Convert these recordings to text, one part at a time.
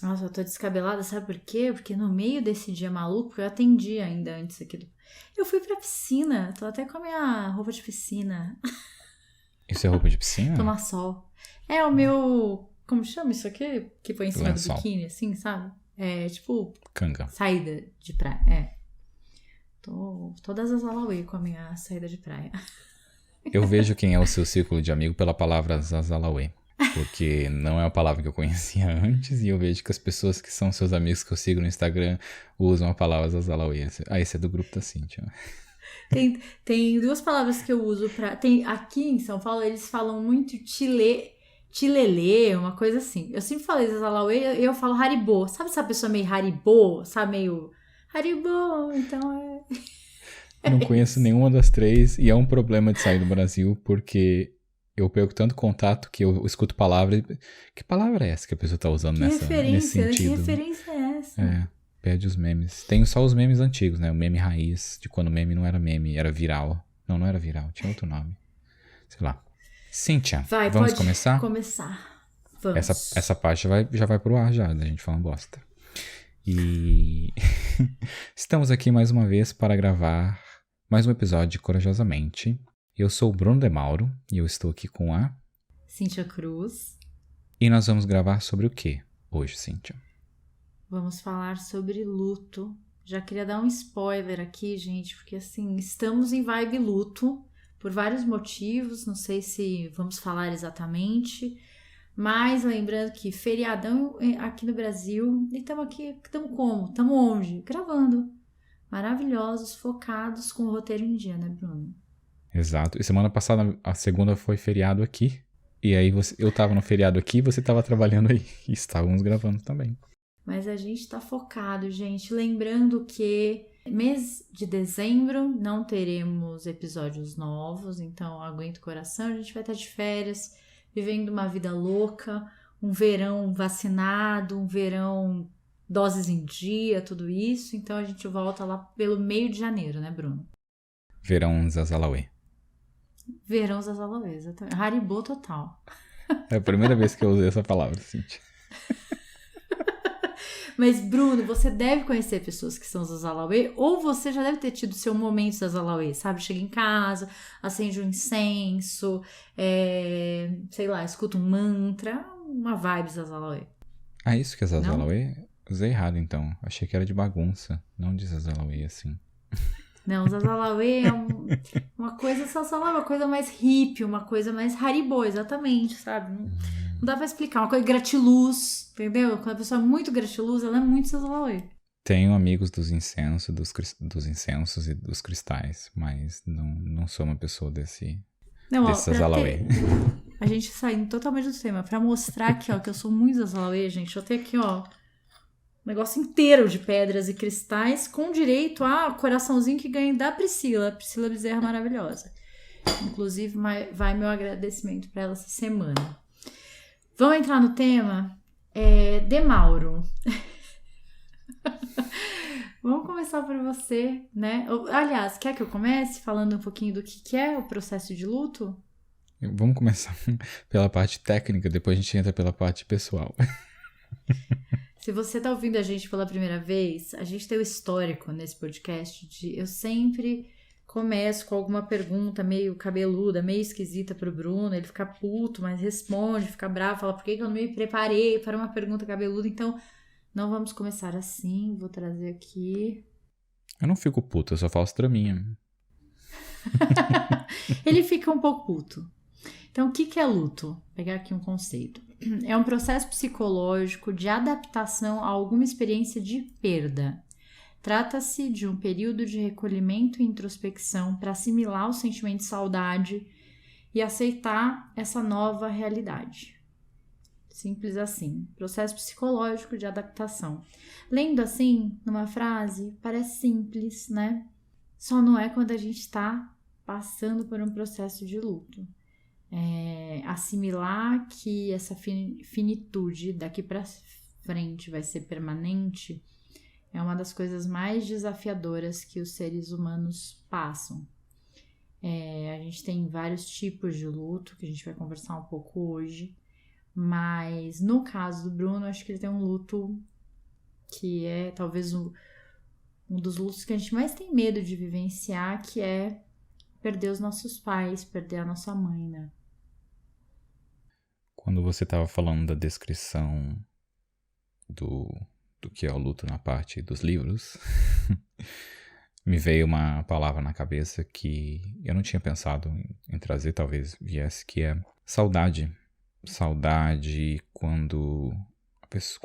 Nossa, eu tô descabelada, sabe por quê? Porque no meio desse dia maluco, eu atendi ainda antes aqui do... Eu fui pra piscina, tô até com a minha roupa de piscina. Isso é roupa de piscina? Tomar sol. É o meu... Como chama isso aqui? Que põe em cima do Lençol. biquíni, assim, sabe? É tipo Canga. saída de praia. É. Tô todas as Alauê com a minha saída de praia. Eu vejo quem é o seu círculo de amigo pela palavra Zazalauê. Porque não é uma palavra que eu conhecia antes. E eu vejo que as pessoas que são seus amigos que eu sigo no Instagram usam a palavra Zazalauê. Ah, esse é do grupo da Cíntia. Tem duas palavras que eu uso pra... Aqui em São Paulo, eles falam muito tilelê, uma coisa assim. Eu sempre falei Zazalauê, eu falo Haribo. Sabe essa pessoa meio Haribo? Sabe, meio Haribo? Então Não é conheço isso. nenhuma das três. E é um problema de sair do Brasil. Porque eu perco tanto contato que eu escuto palavras. Que palavra é essa que a pessoa tá usando Que nesse referência, né? Que sentido? referência é essa? É, perde os memes. Tenho só os memes antigos, né? O meme raiz, de quando o meme não era meme, era viral. Não, não era viral, tinha outro nome. Sei lá. Cíntia, Vai, vamos pode começar? começar. Essa Vamos. parte já vai pro ar já, da gente falando bosta. E estamos aqui mais uma vez para gravar mais um episódio de Corajosamente. Eu sou o Bruno De Mauro e eu estou aqui com a... Cíntia Cruz. E nós vamos gravar sobre o que hoje, Cíntia? Vamos falar sobre luto. Já queria dar um spoiler aqui, gente, porque assim, estamos em vibe luto por vários motivos, não sei se vamos falar exatamente, mas lembrando que feriadão aqui no Brasil, e estamos aqui, estamos como? Estamos onde? Gravando. Maravilhosos, focados com o roteiro em dia, né, Bruno? Exato. E semana passada, a segunda foi feriado aqui. E aí eu tava no feriado aqui e você tava trabalhando aí. E estávamos gravando também. Mas a gente tá focado, gente. Lembrando que mês de dezembro não teremos episódios novos, então aguenta o coração. A gente vai estar de férias, vivendo uma vida louca, um verão vacinado, um verão doses em dia, tudo isso. Então a gente volta lá pelo meio de janeiro, né, Bruno? Verão Zazalauê. Verão das Aloes, Haribo total. É a primeira vez que eu usei essa palavra, Cintia. Mas, Bruno, você deve conhecer pessoas que são Zazalauê, ou você já deve ter tido seu momento Zazalauê, sabe? Chega em casa, acende um incenso, sei lá, escuta um mantra, uma vibe Zazalauê. Ah, isso que é Não? Zazalauê? Usei errado, então. Achei que era de bagunça. Não de Zazalauê, assim. Não, Zazalauê é uma coisa Zazalauê, uma coisa mais hippie, uma coisa mais Haribo, exatamente, sabe? Não dá pra explicar. Uma coisa gratiluz, entendeu? Quando a pessoa é muito gratiluz, ela é muito Zazalauê. Tenho amigos dos incensos, dos incensos e dos cristais, mas não sou uma pessoa desse Não, ó, pra Zazalauê. ter... A gente saindo totalmente do tema. Pra mostrar aqui, ó, que eu sou muito Zazalauê, gente. Eu tenho aqui, ó, um negócio inteiro de pedras e cristais com direito a coraçãozinho que ganhei da Priscila. Priscila Bezerra maravilhosa. Inclusive, vai meu agradecimento pra ela essa semana. Vamos entrar no tema? De Mauro. Vamos começar por você, né? Aliás, quer que eu comece falando um pouquinho do que é o processo de luto? Vamos começar pela parte técnica, depois a gente entra pela parte pessoal. Se você tá ouvindo a gente pela primeira vez, a gente tem o histórico nesse podcast de eu sempre começo com alguma pergunta meio cabeluda, meio esquisita pro Bruno, ele fica puto, mas responde, fica bravo, fala por que eu não me preparei para uma pergunta cabeluda, então não vamos começar assim, vou trazer aqui. Eu não fico puto, eu só faço draminha. Ele fica um pouco puto. Então, o que é luto? Vou pegar aqui um conceito. É um processo psicológico de adaptação a alguma experiência de perda. Trata-se de um período de recolhimento e introspecção para assimilar o sentimento de saudade e aceitar essa nova realidade. Simples assim. Processo psicológico de adaptação. Lendo assim, numa frase, parece simples, né? Só não é quando a gente está passando por um processo de luto. Assimilar que essa finitude daqui para frente vai ser permanente é uma das coisas mais desafiadoras que os seres humanos passam. A gente tem vários tipos de luto que a gente vai conversar um pouco hoje, Mas no caso do Bruno, acho que ele tem um luto que é talvez um dos lutos que a gente mais tem medo de vivenciar, que é perder os nossos pais, perder a nossa mãe, né? Quando você estava falando da descrição do que é o luto na parte dos livros, me veio uma palavra na cabeça que eu não tinha pensado em trazer, talvez viesse, que é saudade. Saudade quando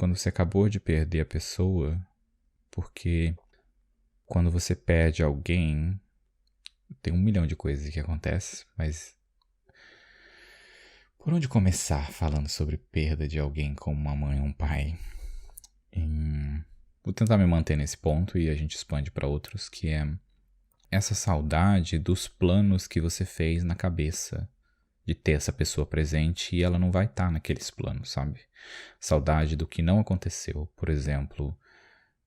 você acabou de perder a pessoa, porque quando você perde alguém, tem 1 milhão de coisas que acontecem, mas por onde começar falando sobre perda de alguém como uma mãe ou um pai? Vou tentar me manter nesse ponto e a gente expande para outros, que é essa saudade dos planos que você fez na cabeça de ter essa pessoa presente e ela não vai estar naqueles planos, sabe? Saudade do que não aconteceu. Por exemplo,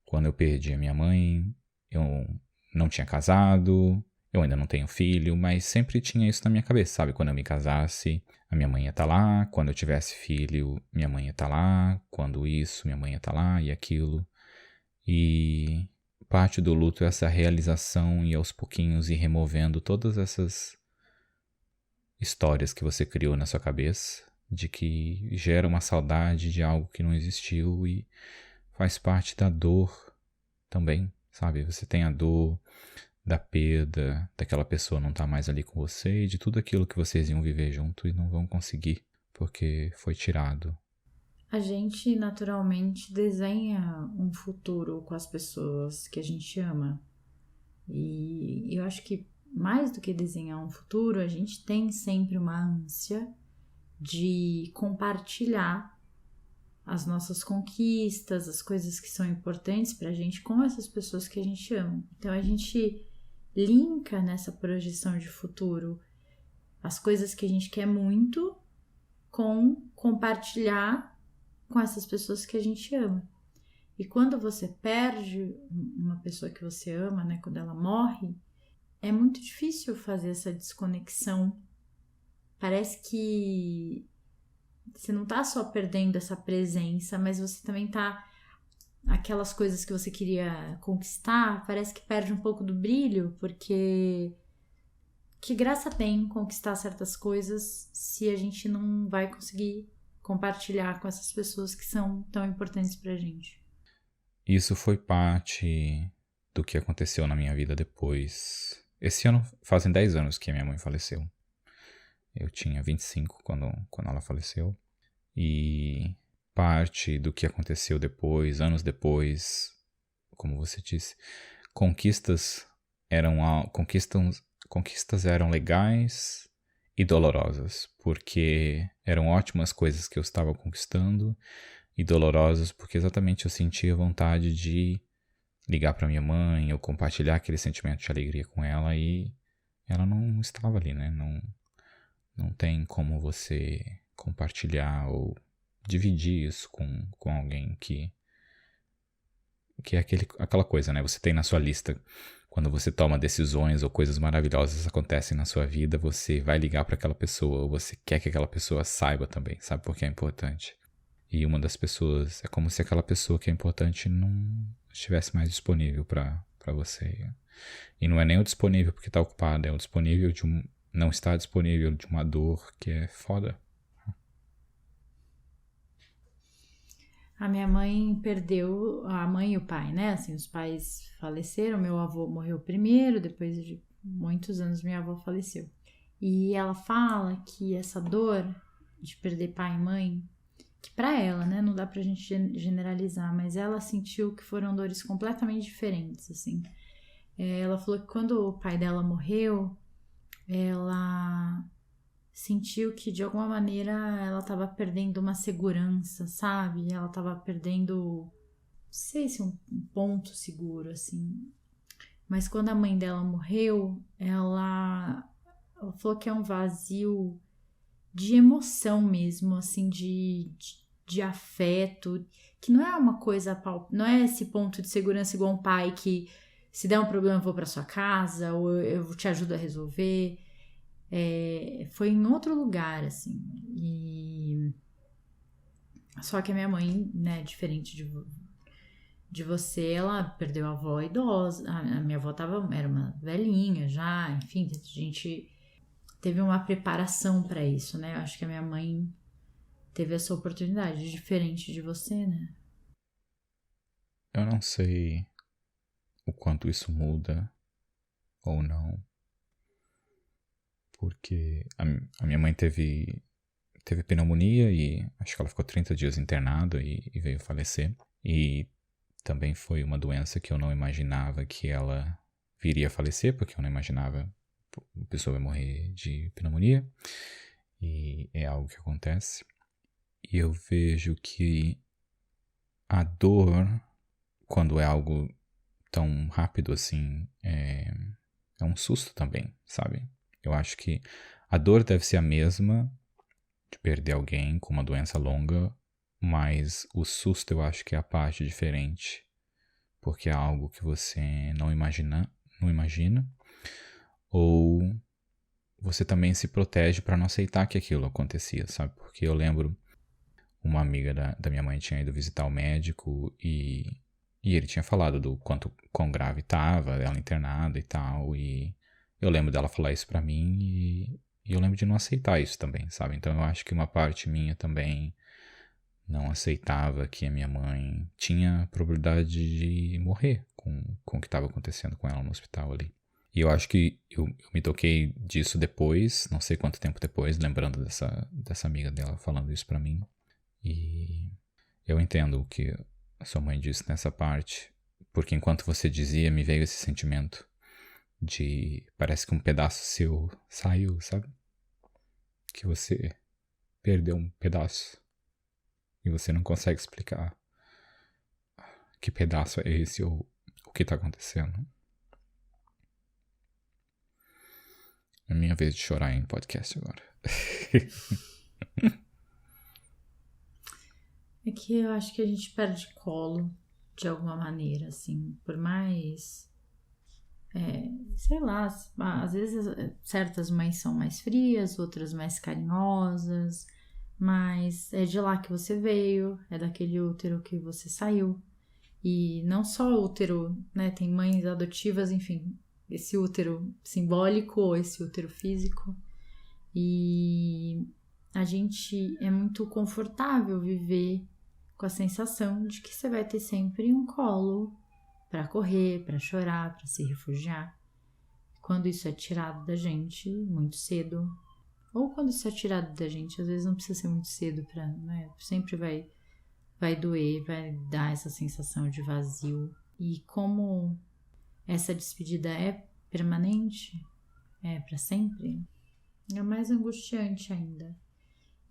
quando eu perdi a minha mãe, eu não tinha casado, eu ainda não tenho filho, mas sempre tinha isso na minha cabeça, sabe? Quando eu me casasse, a minha mãe ia estar lá, quando eu tivesse filho, minha mãe ia estar lá, quando isso, minha mãe ia estar lá e aquilo. E parte do luto é essa realização e aos pouquinhos ir removendo todas essas histórias que você criou na sua cabeça, de que gera uma saudade de algo que não existiu e faz parte da dor também, sabe? Você tem a dor da perda, daquela pessoa não estar mais ali com você e de tudo aquilo que vocês iam viver junto e não vão conseguir porque foi tirado. A gente naturalmente desenha um futuro com as pessoas que a gente ama. E eu acho que mais do que desenhar um futuro, a gente tem sempre uma ânsia de compartilhar as nossas conquistas, as coisas que são importantes pra gente com essas pessoas que a gente ama. Então a gente linka nessa projeção de futuro as coisas que a gente quer muito com compartilhar com essas pessoas que a gente ama. E quando você perde uma pessoa que você ama, né, quando ela morre, é muito difícil fazer essa desconexão. Parece que você não tá só perdendo essa presença, mas você também tá... Aquelas coisas que você queria conquistar, parece que perde um pouco do brilho, porque que graça tem conquistar certas coisas se a gente não vai conseguir compartilhar com essas pessoas que são tão importantes pra gente. Isso foi parte do que aconteceu na minha vida depois. Esse ano fazem 10 anos que a minha mãe faleceu. Eu tinha 25 quando ela faleceu. E parte do que aconteceu depois, anos depois, como você disse, conquistas eram legais e dolorosas, porque eram ótimas coisas que eu estava conquistando e dolorosas porque exatamente eu sentia vontade de ligar para minha mãe ou compartilhar aquele sentimento de alegria com ela e ela não estava ali, né? Não tem como você compartilhar ou dividir isso com alguém que é aquela coisa, né? Você tem na sua lista, quando você toma decisões ou coisas maravilhosas acontecem na sua vida, você vai ligar para aquela pessoa ou você quer que aquela pessoa saiba também, sabe? Porque é importante. E uma das pessoas, é como se aquela pessoa que é importante não estivesse mais disponível para você. E não é nem o disponível porque está ocupado, é o disponível de não estar disponível de uma dor que é foda. A minha mãe perdeu a mãe e o pai, né? Assim, os pais faleceram, meu avô morreu primeiro, depois de muitos anos minha avó faleceu. E ela fala que essa dor de perder pai e mãe, que pra ela, né, não dá pra gente generalizar, mas ela sentiu que foram dores completamente diferentes, assim. Ela falou que quando o pai dela morreu, ela sentiu que de alguma maneira ela estava perdendo uma segurança, sabe? Ela estava perdendo, não sei se um ponto seguro, assim. Mas quando a mãe dela morreu, ela falou que é um vazio de emoção mesmo, assim, de afeto, que não é uma coisa, não é esse ponto de segurança igual um pai que se der um problema eu vou para sua casa ou eu te ajudo a resolver. Foi em outro lugar, assim, Só que a minha mãe, né, diferente de você, ela perdeu a avó idosa. A minha avó era uma velhinha já, enfim, a gente teve uma preparação para isso, né? Eu acho que a minha mãe teve essa oportunidade, diferente de você, né? Eu não sei o quanto isso muda ou não, porque a minha mãe teve pneumonia e acho que ela ficou 30 dias internada e veio falecer. E também foi uma doença que eu não imaginava que ela viria a falecer, porque eu não imaginava a pessoa vai morrer de pneumonia. E é algo que acontece. E eu vejo que a dor, quando é algo tão rápido assim, é um susto também, sabe? Eu acho que a dor deve ser a mesma de perder alguém com uma doença longa, mas o susto eu acho que é a parte diferente, porque é algo que você não imagina, ou você também se protege para não aceitar que aquilo acontecia, sabe? Porque eu lembro uma amiga da minha mãe tinha ido visitar o médico e ele tinha falado do quão grave estava, ela internada e tal, e eu lembro dela falar isso pra mim e eu lembro de não aceitar isso também, sabe? Então eu acho que uma parte minha também não aceitava que a minha mãe tinha probabilidade de morrer com o que estava acontecendo com ela no hospital ali. E eu acho que eu me toquei disso depois, não sei quanto tempo depois, lembrando dessa amiga dela falando isso pra mim. E eu entendo o que a sua mãe disse nessa parte, porque enquanto você dizia, me veio esse sentimento de parece que um pedaço seu saiu, sabe? Que você perdeu um pedaço e você não consegue explicar que pedaço é esse ou o que tá acontecendo. É minha vez de chorar em podcast agora. É que eu acho que a gente perde colo de alguma maneira, assim, por mais, sei lá, às vezes certas mães são mais frias, outras mais carinhosas, mas é de lá que você veio, é daquele útero que você saiu. E não só o útero, né, tem mães adotivas, enfim, esse útero simbólico ou esse útero físico. E a gente é muito confortável viver com a sensação de que você vai ter sempre um colo para correr, para chorar, para se refugiar. Quando isso é tirado da gente muito cedo, ou quando isso é tirado da gente, às vezes não precisa ser muito cedo para, né, sempre vai doer, vai dar essa sensação de vazio. E como essa despedida é permanente, é para sempre, é mais angustiante ainda.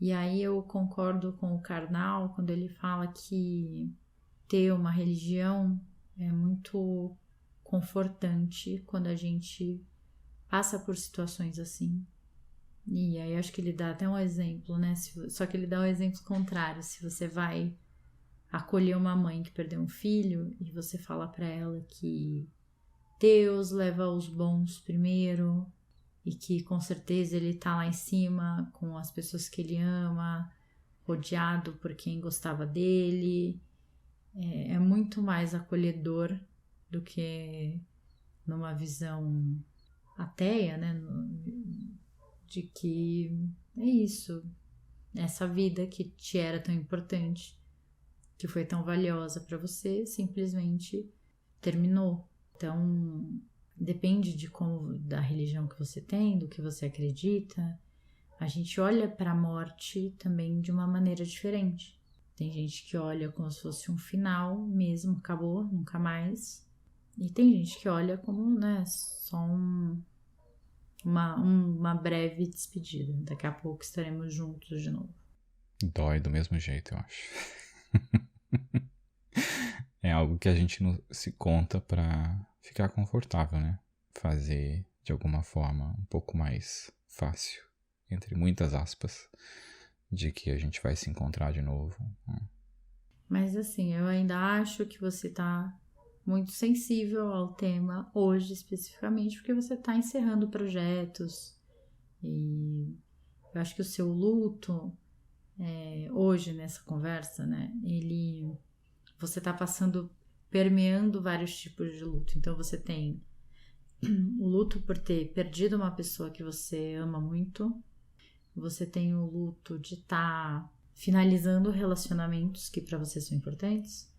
E aí eu concordo com o Karnal quando ele fala que ter uma religião é muito confortante quando a gente passa por situações assim. E aí acho que ele dá até um exemplo, né? Só que ele dá um exemplo contrário. Se você vai acolher uma mãe que perdeu um filho e você fala para ela que Deus leva os bons primeiro e que com certeza ele tá lá em cima com as pessoas que ele ama, rodeado por quem gostava dele, é muito mais acolhedor do que numa visão ateia, né? De que é isso, essa vida que te era tão importante, que foi tão valiosa para você, simplesmente terminou. Então, depende de como, da religião que você tem, do que você acredita. A gente olha para a morte também de uma maneira diferente. Tem gente que olha como se fosse um final mesmo, acabou, nunca mais. E tem gente que olha como, né, só uma breve despedida. Daqui a pouco estaremos juntos de novo. Dói do mesmo jeito, eu acho. É algo que a gente não se conta pra ficar confortável, né? Fazer de alguma forma um pouco mais fácil, entre muitas aspas, de que a gente vai se encontrar de novo. Mas assim, eu ainda acho que você tá muito sensível ao tema hoje especificamente, porque você tá encerrando projetos e eu acho que o seu luto hoje nessa conversa, né? Você tá permeando vários tipos de luto. Então você tem o luto por ter perdido uma pessoa que você ama muito. Você tem o luto de estar finalizando relacionamentos que para você são importantes.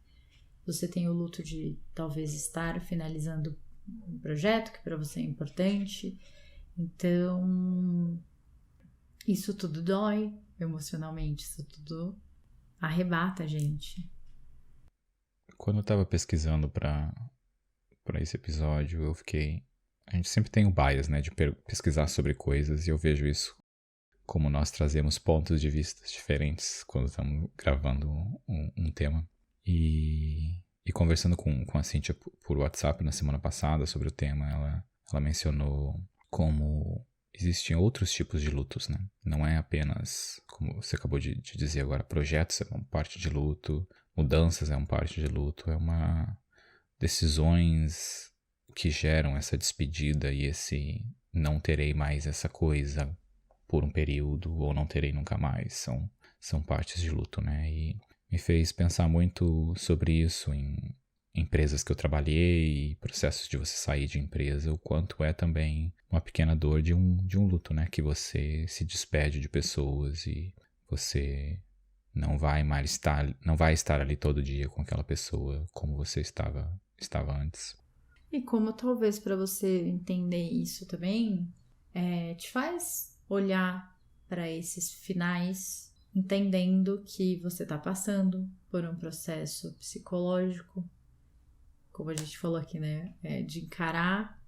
Você tem o luto de talvez estar finalizando um projeto que para você é importante. Então, isso tudo dói emocionalmente, isso tudo arrebata a gente. Quando eu tava pesquisando pra esse episódio, a gente sempre tem o bias, né, de pesquisar sobre coisas, e eu vejo isso como nós trazemos pontos de vista diferentes quando estamos gravando um tema. E conversando com a Cíntia por WhatsApp na semana passada sobre o tema, ela mencionou como existem outros tipos de lutos, né? Não é apenas, como você acabou de dizer agora, projetos é uma parte de luto, mudanças é uma parte de luto, decisões que geram essa despedida e esse não terei mais essa coisa por um período ou não terei nunca mais, são partes de luto, né? E me fez pensar muito sobre isso em empresas que eu trabalhei, processos de você sair de empresa, o quanto é também uma pequena dor de um luto, né? Que você se despede de pessoas e você não vai estar ali todo dia com aquela pessoa como você estava antes. E como talvez para você entender isso também, te faz olhar para esses finais, entendendo que você está passando por um processo psicológico, como a gente falou aqui, né? De encarar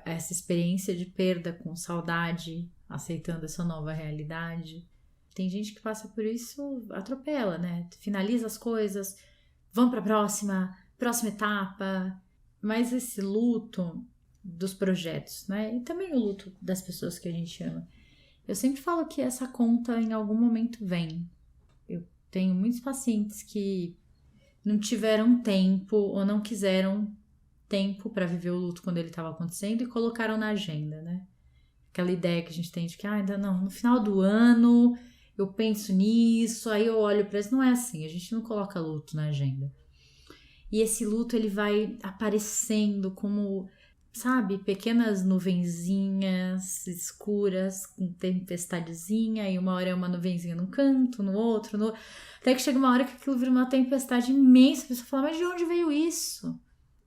essa experiência de perda com saudade, aceitando essa nova realidade. Tem gente que passa por isso, atropela, né? Finaliza as coisas, vamos para a próxima etapa. Mas esse luto dos projetos, né? E também o luto das pessoas que a gente ama. Eu sempre falo que essa conta em algum momento vem. Eu tenho muitos pacientes que não tiveram tempo ou não quiseram tempo para viver o luto quando ele estava acontecendo e colocaram na agenda, né? Aquela ideia que a gente tem de que ainda não, no final do ano eu penso nisso, aí eu olho para isso. Não é assim, a gente não coloca luto na agenda. E esse luto ele vai aparecendo como, sabe, pequenas nuvenzinhas escuras, com tempestadezinha, e uma hora é uma nuvenzinha num canto, no outro, até que chega uma hora que aquilo vira uma tempestade imensa, a pessoa fala, mas de onde veio isso?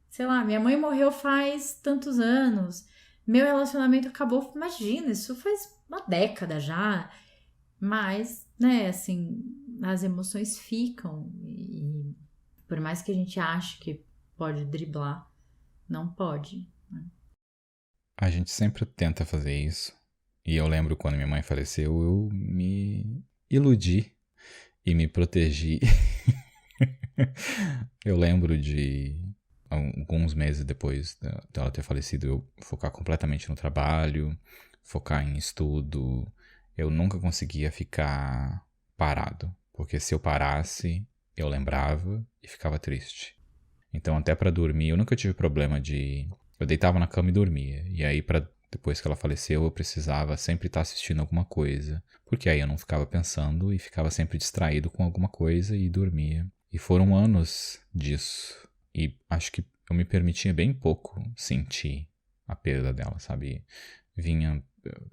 Sei lá, minha mãe morreu faz tantos anos, meu relacionamento acabou, imagina, isso faz uma década já, mas, né, assim, as emoções ficam, e por mais que a gente ache que pode driblar, não pode, né? A gente sempre tenta fazer isso. E eu lembro quando minha mãe faleceu, eu me iludi e me protegi. Eu lembro de alguns meses depois dela ter falecido, eu focar completamente no trabalho, focar em estudo. Eu nunca conseguia ficar parado, porque se eu parasse, eu lembrava e ficava triste. Então até pra dormir, eu nunca tive problema eu deitava na cama e dormia. E aí, depois que ela faleceu, eu precisava sempre estar assistindo alguma coisa. Porque aí eu não ficava pensando e ficava sempre distraído com alguma coisa e dormia. E foram anos disso. E acho que eu me permitia bem pouco sentir a perda dela, sabe? Vinha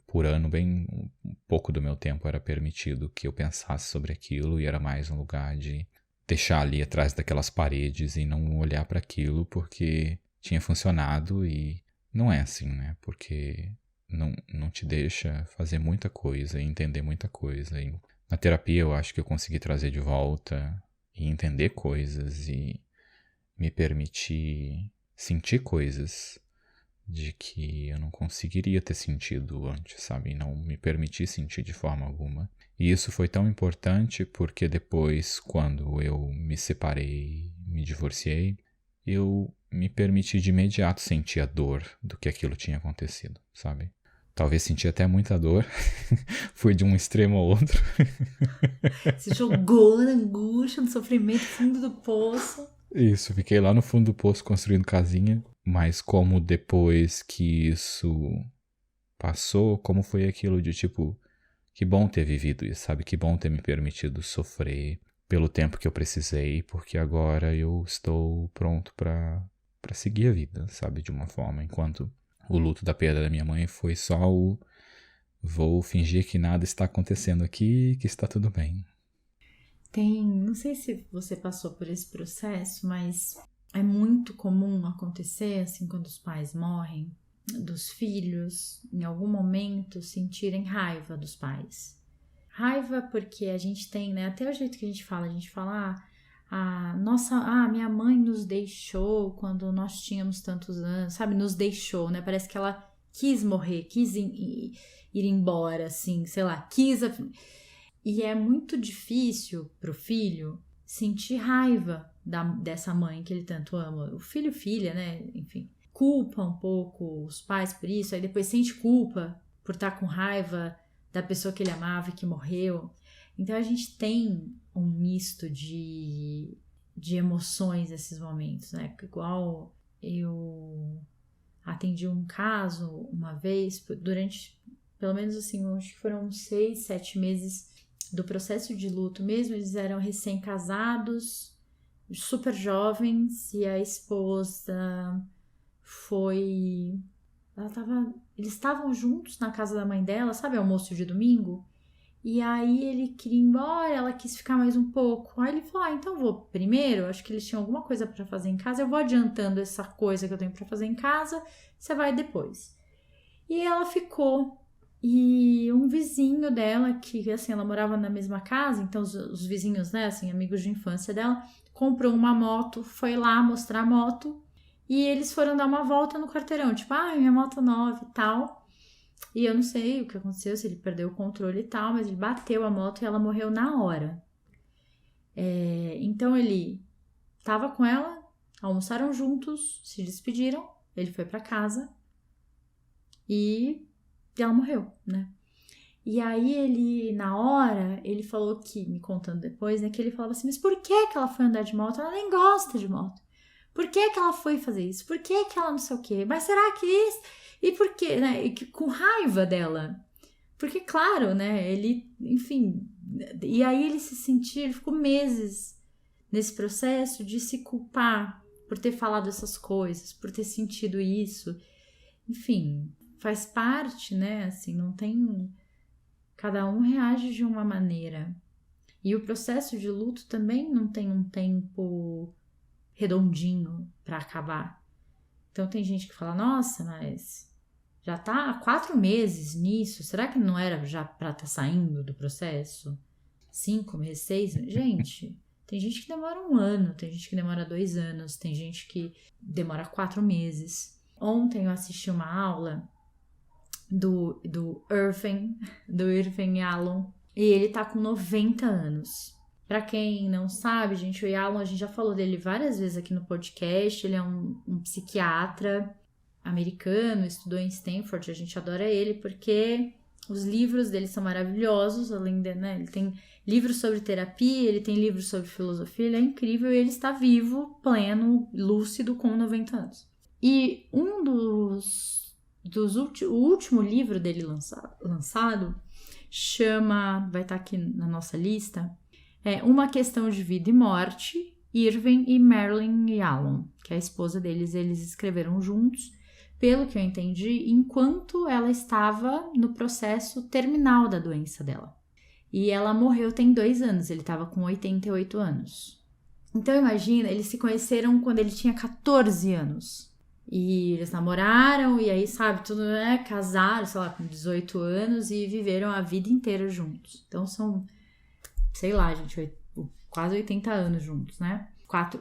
por ano, bem um pouco do meu tempo era permitido que eu pensasse sobre aquilo. E era mais um lugar de deixar ali atrás daquelas paredes e não olhar para aquilo porque tinha funcionado e não é assim, né? Porque não te deixa fazer muita coisa e entender muita coisa. E na terapia eu acho que eu consegui trazer de volta e entender coisas e me permitir sentir coisas de que eu não conseguiria ter sentido antes, sabe? E não me permitir sentir de forma alguma. E isso foi tão importante porque depois, quando eu me separei, me divorciei, eu me permiti de imediato sentir a dor do que aquilo tinha acontecido, sabe? Talvez senti até muita dor. Fui de um extremo ao outro. Se jogou na angústia, no sofrimento, fundo do poço. Isso, fiquei lá no fundo do poço construindo casinha. Mas como depois que isso passou, como foi aquilo de tipo, Que bom ter vivido isso, sabe? Que bom ter me permitido sofrer pelo tempo que eu precisei, porque agora eu estou pronto pra seguir a vida, sabe? De uma forma, enquanto o luto da perda da minha mãe foi só o vou fingir que nada está acontecendo aqui, que está tudo bem. Não sei se você passou por esse processo, mas é muito comum acontecer, assim, quando os pais morrem, dos filhos, em algum momento, sentirem raiva dos pais. Raiva porque a gente tem, né, até o jeito que a gente fala, minha mãe nos deixou quando nós tínhamos tantos anos, sabe, nos deixou, né, parece que ela quis morrer, quis ir embora, assim, sei lá, E é muito difícil pro filho sentir raiva dessa mãe que ele tanto ama. O filho, filha, né? Enfim, culpa um pouco os pais por isso, aí depois sente culpa por estar com raiva da pessoa que ele amava e que morreu. Então a gente tem um misto de emoções nesses momentos, né? Igual eu atendi um caso uma vez, durante pelo menos assim, acho que foram 6, 7 meses do processo de luto mesmo. Eles eram recém-casados, super jovens, e a esposa eles estavam juntos na casa da mãe dela, sabe, almoço de domingo, e aí ele queria ir embora, ela quis ficar mais um pouco, aí ele falou, então eu vou primeiro, acho que eles tinham alguma coisa para fazer em casa, eu vou adiantando essa coisa que eu tenho para fazer em casa, você vai depois. E ela ficou. E um vizinho dela, que assim, ela morava na mesma casa, então os vizinhos, né, assim, amigos de infância dela, comprou uma moto, foi lá mostrar a moto, e eles foram dar uma volta no quarteirão, tipo, minha moto nova e tal. E eu não sei o que aconteceu, se ele perdeu o controle e tal, mas ele bateu a moto e ela morreu na hora. Então ele tava com ela, almoçaram juntos, se despediram, ele foi pra casa e ela morreu, né? E aí ele, na hora, ele falou que, me contando depois, né, que ele falava assim, mas por que ela foi andar de moto? Ela nem gosta de moto. Por que ela foi fazer isso? Por que ela não sei o quê? Mas será que isso? E por quê, né? E com raiva dela. Porque, claro, né, ele, enfim, e aí ele ficou meses nesse processo de se culpar por ter falado essas coisas, por ter sentido isso. Enfim, faz parte, né, assim, não tem... Cada um reage de uma maneira. E o processo de luto também não tem um tempo redondinho para acabar. Então tem gente que fala, nossa, mas já tá há 4 meses nisso, será que não era já para estar saindo do processo? 5 meses, 6 meses? Gente, tem gente que demora 1 ano, tem gente que demora 2 anos, tem gente que demora 4 meses. Ontem eu assisti uma aula do Irving Yalom, e ele tá com 90 anos. Pra quem não sabe, gente, o Yalom, a gente já falou dele várias vezes aqui no podcast. Ele é um psiquiatra americano, estudou em Stanford. A gente adora ele porque os livros dele são maravilhosos, além de, né, ele tem livros sobre terapia, ele tem livros sobre filosofia, ele é incrível e ele está vivo, pleno, lúcido, com 90 anos. E o último livro dele lançado chama, vai estar aqui na nossa lista, Uma Questão de Vida e Morte, Irving e Marilyn Yalom, que é a esposa deles, eles escreveram juntos, pelo que eu entendi, enquanto ela estava no processo terminal da doença dela. E ela morreu tem 2 anos, ele estava com 88 anos. Então imagina, eles se conheceram quando ele tinha 14 anos. E eles namoraram, e aí, sabe, tudo, né, casaram, sei lá, com 18 anos e viveram a vida inteira juntos. Então são, sei lá, gente, quase 80 anos juntos, né?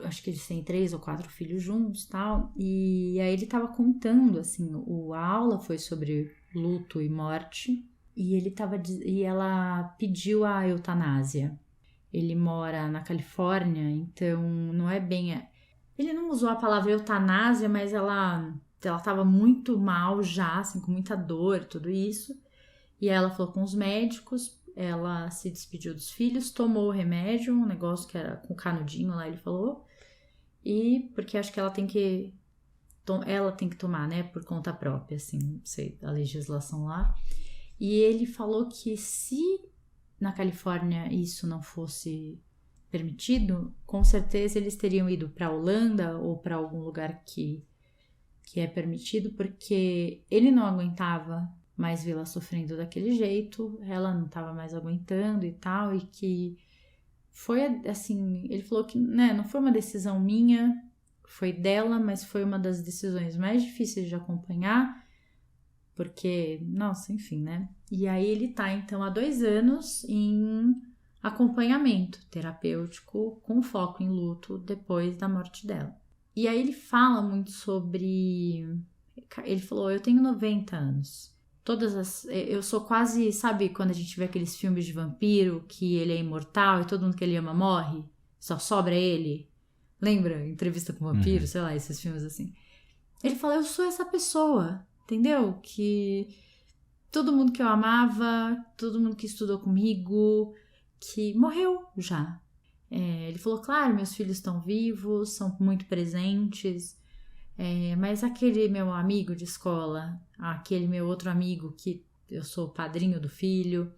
Acho que eles têm 3 ou 4 filhos juntos e tal. E aí ele tava contando, assim, a aula foi sobre luto e morte. E ela pediu a eutanásia. Ele mora na Califórnia, então não é bem... Ele não usou a palavra eutanásia, mas ela tava muito mal já, assim, com muita dor e tudo isso. E ela falou com os médicos, ela se despediu dos filhos, tomou o remédio, um negócio que era com canudinho lá, ele falou. E porque acho que ela tem que tomar, né, por conta própria, assim, não sei, a legislação lá. E ele falou que se na Califórnia isso não fosse permitido, com certeza eles teriam ido para a Holanda ou para algum lugar que é permitido, porque ele não aguentava mais vê-la sofrendo daquele jeito, ela não estava mais aguentando e tal, e que foi assim, ele falou que, né, não foi uma decisão minha, foi dela, mas foi uma das decisões mais difíceis de acompanhar, porque, nossa, enfim, né? E aí ele tá, então, há 2 anos em acompanhamento terapêutico com foco em luto depois da morte dela. E aí ele fala muito sobre... Ele falou, eu tenho 90 anos. Eu sou quase, sabe quando a gente vê aqueles filmes de vampiro que ele é imortal e todo mundo que ele ama morre? Só sobra ele? Lembra? Entrevista com vampiro, sei lá, esses filmes assim. Ele fala, eu sou essa pessoa, entendeu? Que todo mundo que eu amava, todo mundo que estudou comigo, que morreu já. Ele falou, claro, meus filhos estão vivos, são muito presentes, mas aquele meu amigo de escola, aquele meu outro amigo que eu sou padrinho do filho,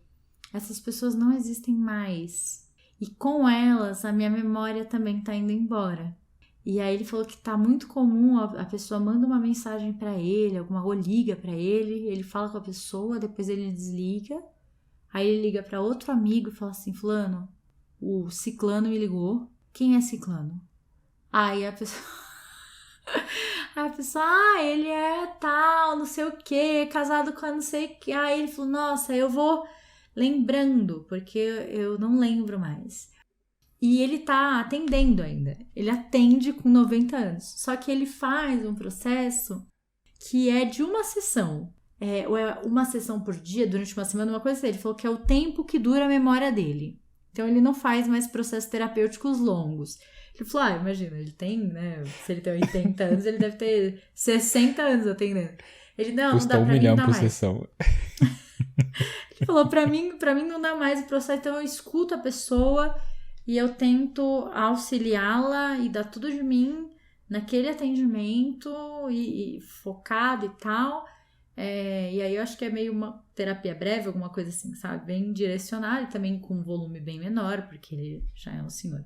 essas pessoas não existem mais. E com elas, a minha memória também tá indo embora. E aí ele falou que tá muito comum, a pessoa manda uma mensagem pra ele, ou liga pra ele fala com a pessoa, depois ele desliga, aí ele liga pra outro amigo e fala assim, fulano, o ciclano me ligou, quem é ciclano? Aí a pessoa, ele é tal, não sei o que, casado com a não sei o que. Aí ele falou, nossa, eu vou lembrando, porque eu não lembro mais. E ele tá atendendo ainda. Ele atende com 90 anos. Só que ele faz um processo que é de uma sessão. Ou é uma sessão por dia, durante uma semana, uma coisa assim. Ele falou que é o tempo que dura a memória dele. Então ele não faz mais processos terapêuticos longos. Ele falou, imagina, ele tem, né? Se ele tem 80 anos, ele deve ter 60 anos atendendo. Ele, não dá, pra mim não dá mais. Sessão. Ele falou, pra mim não dá mais o processo, então eu escuto a pessoa e eu tento auxiliá-la e dar tudo de mim naquele atendimento e focado e tal. E aí eu acho que é meio uma terapia breve, alguma coisa assim, sabe? Bem direcionada e também com um volume bem menor, porque ele já é um senhor.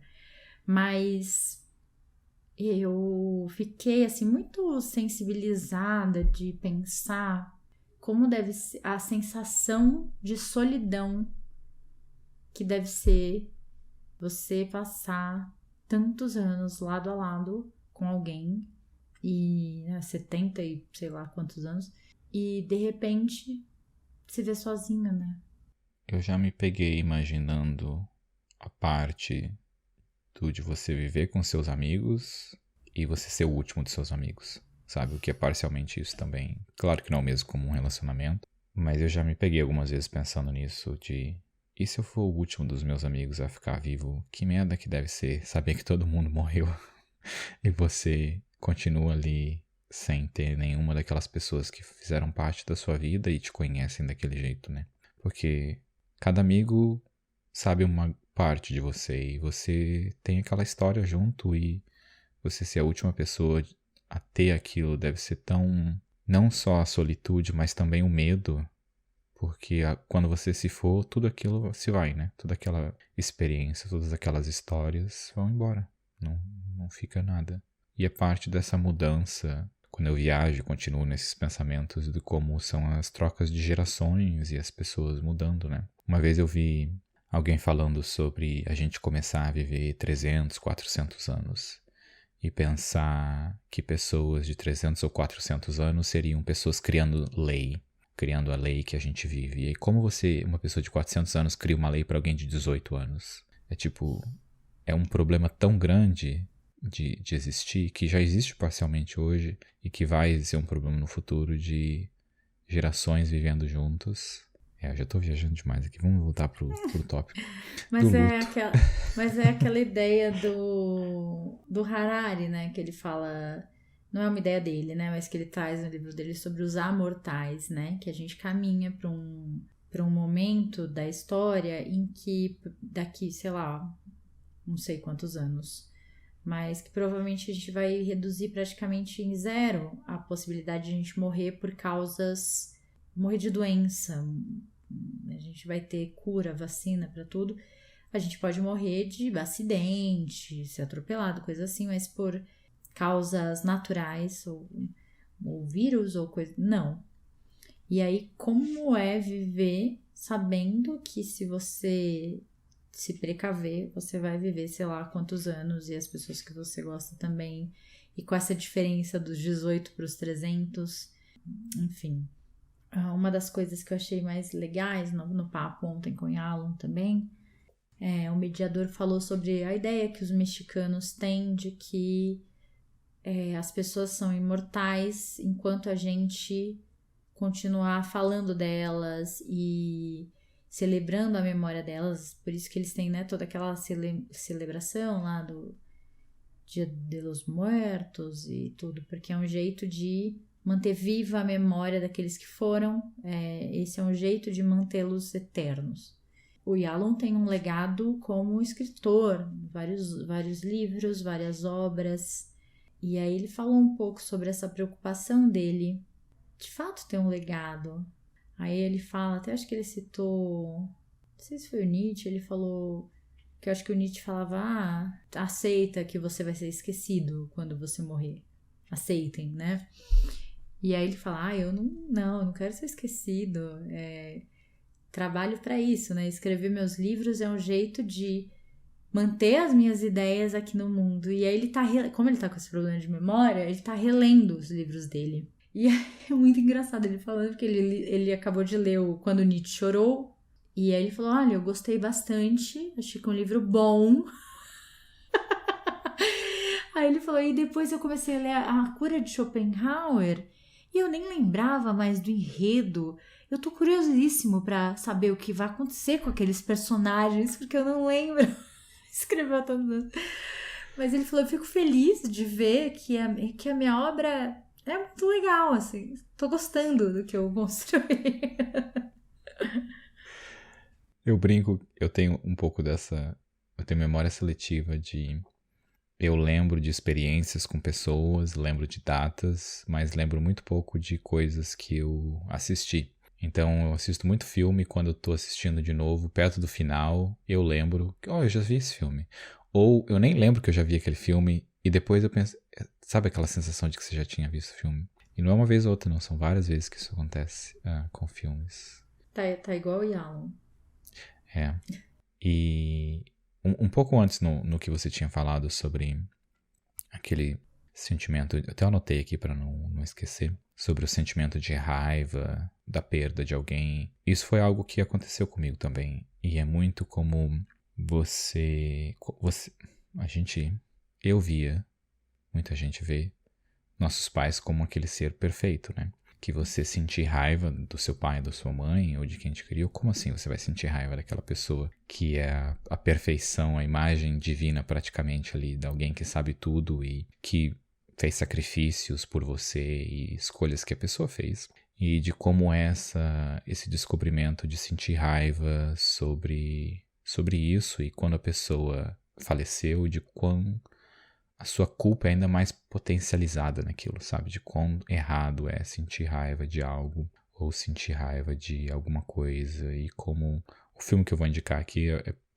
Mas eu fiquei, assim, muito sensibilizada de pensar como deve ser a sensação de solidão que deve ser você passar tantos anos lado a lado com alguém e 70 e sei lá quantos anos e de repente se ver sozinho, né? Eu já me peguei imaginando a parte de você viver com seus amigos e você ser o último dos seus amigos, sabe? O que é parcialmente isso também. Claro que não é o mesmo como um relacionamento, mas eu já me peguei algumas vezes pensando nisso de... E se eu for o último dos meus amigos a ficar vivo, que merda que deve ser saber que todo mundo morreu e você continua ali sem ter nenhuma daquelas pessoas que fizeram parte da sua vida e te conhecem daquele jeito, né? Porque cada amigo sabe uma parte de você e você tem aquela história junto e você ser a última pessoa a ter aquilo deve ser tão... Não só a solitude, mas também o medo. Porque quando você se for, tudo aquilo se vai, né? Toda aquela experiência, todas aquelas histórias vão embora. Não fica nada. E é parte dessa mudança. Quando eu viajo, continuo nesses pensamentos de como são as trocas de gerações e as pessoas mudando, né? Uma vez eu vi alguém falando sobre a gente começar a viver 300, 400 anos. E pensar que pessoas de 300 ou 400 anos seriam pessoas criando a lei que a gente vive. E como uma pessoa de 400 anos, cria uma lei para alguém de 18 anos? É um problema tão grande de existir, que já existe parcialmente hoje, e que vai ser um problema no futuro de gerações vivendo juntos. Eu já tô viajando demais aqui, vamos voltar pro tópico Mas do é luto. aquela ideia do Harari, né, que ele fala... Não é uma ideia dele, né? Mas que ele traz no livro dele sobre os amortais, né? Que a gente caminha para um momento da história em que daqui, sei lá, não sei quantos anos, mas que provavelmente a gente vai reduzir praticamente em zero a possibilidade de a gente morrer por causas morrer de doença, a gente vai ter cura, vacina para tudo. A gente pode morrer de acidente, ser atropelado, coisa assim, mas por causas naturais, ou vírus, ou coisa... Não. E aí, como é viver sabendo que se você se precaver, você vai viver, sei lá, quantos anos, e as pessoas que você gosta também, e com essa diferença dos 18 para os 300, enfim. Uma das coisas que eu achei mais legais no papo ontem com o Yalom também, o mediador falou sobre a ideia que os mexicanos têm de que as pessoas são imortais enquanto a gente continuar falando delas e celebrando a memória delas. Por isso que eles têm, né, toda aquela celebração lá do Dia de los Muertos e tudo, porque é um jeito de manter viva a memória daqueles que foram. Esse é um jeito de mantê-los eternos. O Yalom tem um legado como escritor, vários livros, várias obras, e aí ele falou um pouco sobre essa preocupação dele de fato ter um legado. Aí ele fala, até acho que ele citou, não sei se foi o Nietzsche, ele falou que eu acho que o Nietzsche falava, aceita que você vai ser esquecido quando você morrer. Aceitem, né? E aí ele fala, eu não quero ser esquecido. Trabalho para isso, né? Escrever meus livros é um jeito de manter as minhas ideias aqui no mundo. E aí ele como ele tá com esse problema de memória, ele tá relendo os livros dele. E é muito engraçado ele falando, porque ele acabou de ler Quando Nietzsche Chorou. E aí ele falou, olha, eu gostei bastante, achei que é um livro bom. Aí ele falou, e depois eu comecei a ler A Cura de Schopenhauer, e eu nem lembrava mais do enredo. Eu tô curiosíssimo pra saber o que vai acontecer com aqueles personagens, porque eu não lembro. Escreveu todos. Mas ele falou, eu fico feliz de ver que a minha obra é muito legal, assim. Tô gostando do que eu construí. Eu brinco, eu tenho um pouco dessa... Eu tenho memória seletiva de... Eu lembro de experiências com pessoas, lembro de datas, mas lembro muito pouco de coisas que eu assisti. Então eu assisto muito filme, quando eu tô assistindo de novo, perto do final, eu lembro que, eu já vi esse filme. Ou eu nem lembro que eu já vi aquele filme, e depois eu penso... Sabe aquela sensação de que você já tinha visto o filme? E não é uma vez ou outra, não. São várias vezes que isso acontece com filmes. Tá igual o Yalom. E um pouco antes no que você tinha falado sobre aquele sentimento, eu até anotei aqui para não esquecer, sobre o sentimento de raiva, da perda de alguém. Isso foi algo que aconteceu comigo também. E é muito como eu via, muita gente vê, nossos pais como aquele ser perfeito, né? Que você sentir raiva do seu pai, da sua mãe, ou de quem te criou, como assim você vai sentir raiva daquela pessoa que é a perfeição, a imagem divina praticamente ali, de alguém que sabe tudo e que fez sacrifícios por você e escolhas que a pessoa fez. E de como esse descobrimento de sentir raiva sobre isso, e quando a pessoa faleceu, de quão a sua culpa é ainda mais potencializada naquilo, sabe? De quão errado é sentir raiva de algo ou sentir raiva de alguma coisa. E como o filme que eu vou indicar aqui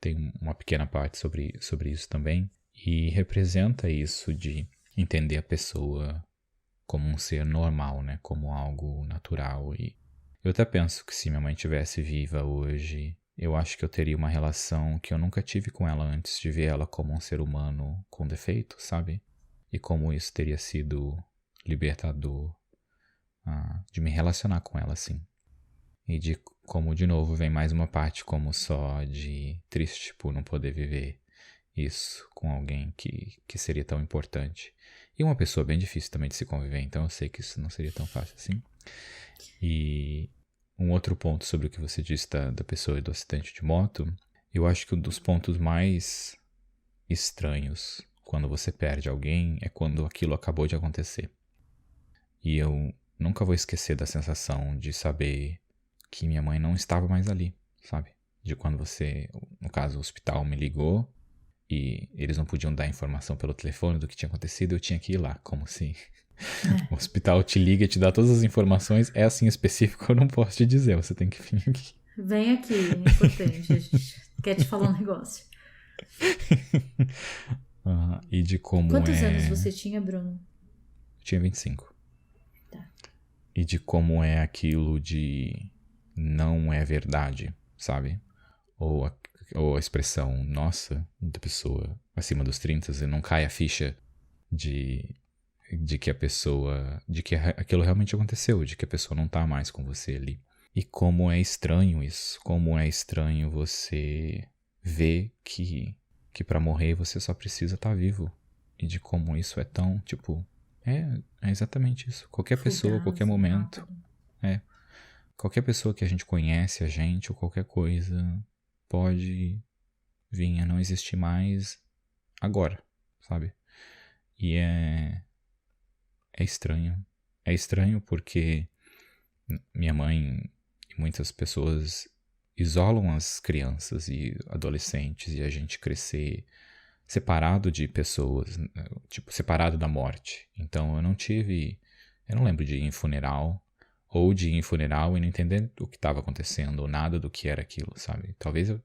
tem uma pequena parte sobre isso também. E representa isso de entender a pessoa como um ser normal, né? Como algo natural. E eu até penso que se minha mãe estivesse viva hoje, eu acho que eu teria uma relação que eu nunca tive com ela antes, de ver ela como um ser humano com defeito, sabe? E como isso teria sido libertador, de me relacionar com ela assim. E de como, de novo, vem mais uma parte como só de triste por não poder viver isso com alguém que seria tão importante. E uma pessoa bem difícil também de se conviver, então eu sei que isso não seria tão fácil assim. E um outro ponto sobre o que você disse da pessoa e do acidente de moto, eu acho que um dos pontos mais estranhos quando você perde alguém é quando aquilo acabou de acontecer. E eu nunca vou esquecer da sensação de saber que minha mãe não estava mais ali, sabe? De quando você, no caso o hospital, me ligou e eles não podiam dar informação pelo telefone do que tinha acontecido, eu tinha que ir lá, como se O hospital te liga, te dá todas as informações. É assim específico, eu não posso te dizer. Você tem que vir aqui. Vem aqui, é importante. A gente quer te falar um negócio. E de como Quantos anos você tinha, Bruno? Eu tinha 25. Tá. E de como é aquilo de não é verdade, sabe? Ou a expressão, nossa, da pessoa acima dos 30 e não cai a ficha de que a pessoa, de que aquilo realmente aconteceu, de que a pessoa não tá mais com você ali. E como é estranho isso, como é estranho você ver que pra morrer você só precisa estar vivo. E de como isso é tão, tipo, é exatamente isso. Qualquer pessoa, qualquer momento, qualquer pessoa que a gente conhece, a gente, ou qualquer coisa, pode vir a não existir mais agora, sabe? E é estranho. É estranho porque minha mãe e muitas pessoas isolam as crianças e adolescentes e a gente crescer separado de pessoas, tipo, separado da morte. Então eu não lembro de ir em funeral, ou de ir em funeral e não entender o que estava acontecendo, ou nada do que era aquilo, sabe? Talvez eu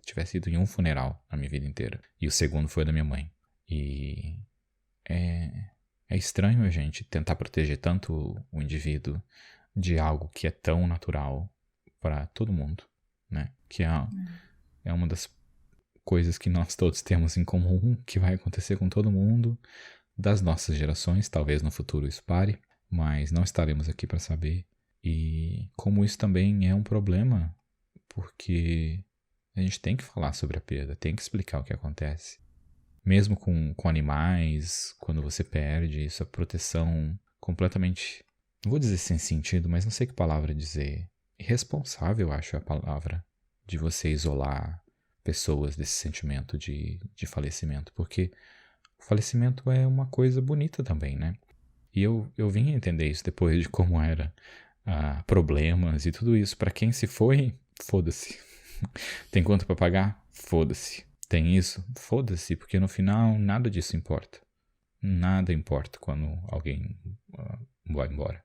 tivesse ido em um funeral na minha vida inteira. E o segundo foi da minha mãe. E é estranho a gente tentar proteger tanto o indivíduo de algo que é tão natural para todo mundo, né? Que é uma das coisas que nós todos temos em comum, que vai acontecer com todo mundo, das nossas gerações, talvez no futuro isso pare, mas não estaremos aqui para saber. E como isso também é um problema, porque a gente tem que falar sobre a perda, tem que explicar o que acontece. Mesmo com animais, quando você perde, isso é proteção completamente, não vou dizer sem sentido, mas não sei que palavra dizer. Irresponsável, acho a palavra, de você isolar pessoas desse sentimento de falecimento, porque o falecimento é uma coisa bonita também, né? E eu vim a entender isso depois de como era problemas e tudo isso. Pra quem se foi, foda-se. Tem conta pra pagar? Foda-se. Tem isso? Foda-se, porque no final nada disso importa. Nada importa quando alguém vai embora.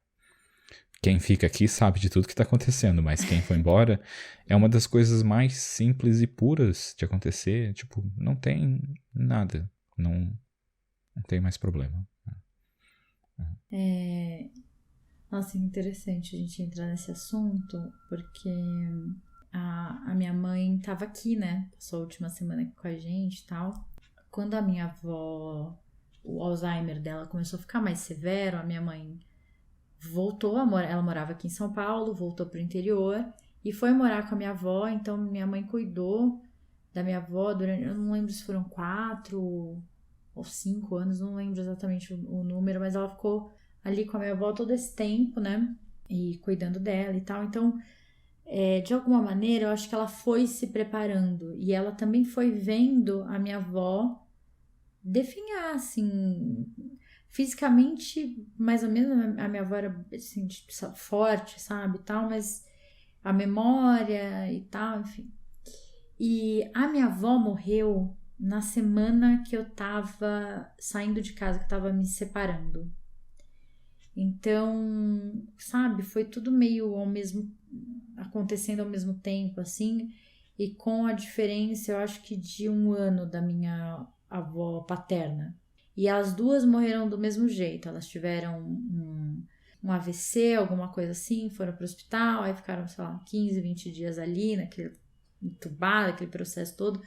Quem fica aqui sabe de tudo que tá acontecendo, mas quem foi embora é uma das coisas mais simples e puras de acontecer. Tipo, não tem nada. Não tem mais problema. Nossa, interessante a gente entrar nesse assunto, porque a minha mãe tava aqui, né? Passou a última semana aqui com a gente e tal. Quando a minha avó, o Alzheimer dela começou a ficar mais severo, a minha mãe voltou a morar, ela morava aqui em São Paulo, voltou pro interior e foi morar com a minha avó. Então minha mãe cuidou da minha avó durante, eu não lembro se foram 4 ou 5 anos, não lembro exatamente o número, mas ela ficou ali com a minha avó todo esse tempo, né? E cuidando dela e tal. Então, de alguma maneira, eu acho que ela foi se preparando e ela também foi vendo a minha avó definhar, assim, fisicamente, mais ou menos. A minha avó era assim, forte, sabe, tal, mas a memória e tal, enfim. E a minha avó morreu na semana que eu tava saindo de casa, que eu tava me separando. Então, sabe, foi tudo meio acontecendo ao mesmo tempo, assim, e com a diferença, eu acho que de 1 ano da minha avó paterna. E as duas morreram do mesmo jeito, elas tiveram um AVC, alguma coisa assim, foram pro hospital, aí ficaram, sei lá, 15, 20 dias ali, naquele entubado, aquele processo todo.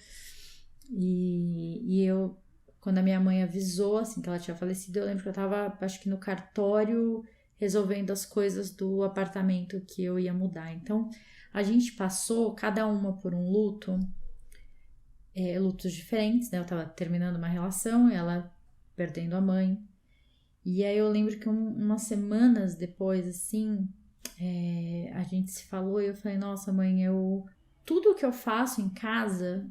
E eu, quando a minha mãe avisou, assim, que ela tinha falecido, eu lembro que eu tava, acho que no cartório, resolvendo as coisas do apartamento que eu ia mudar. Então, a gente passou, cada uma por um luto, lutos diferentes, né? Eu tava terminando uma relação, ela perdendo a mãe. E aí eu lembro que umas semanas depois, assim, a gente se falou e eu falei, nossa, mãe, tudo que eu faço em casa,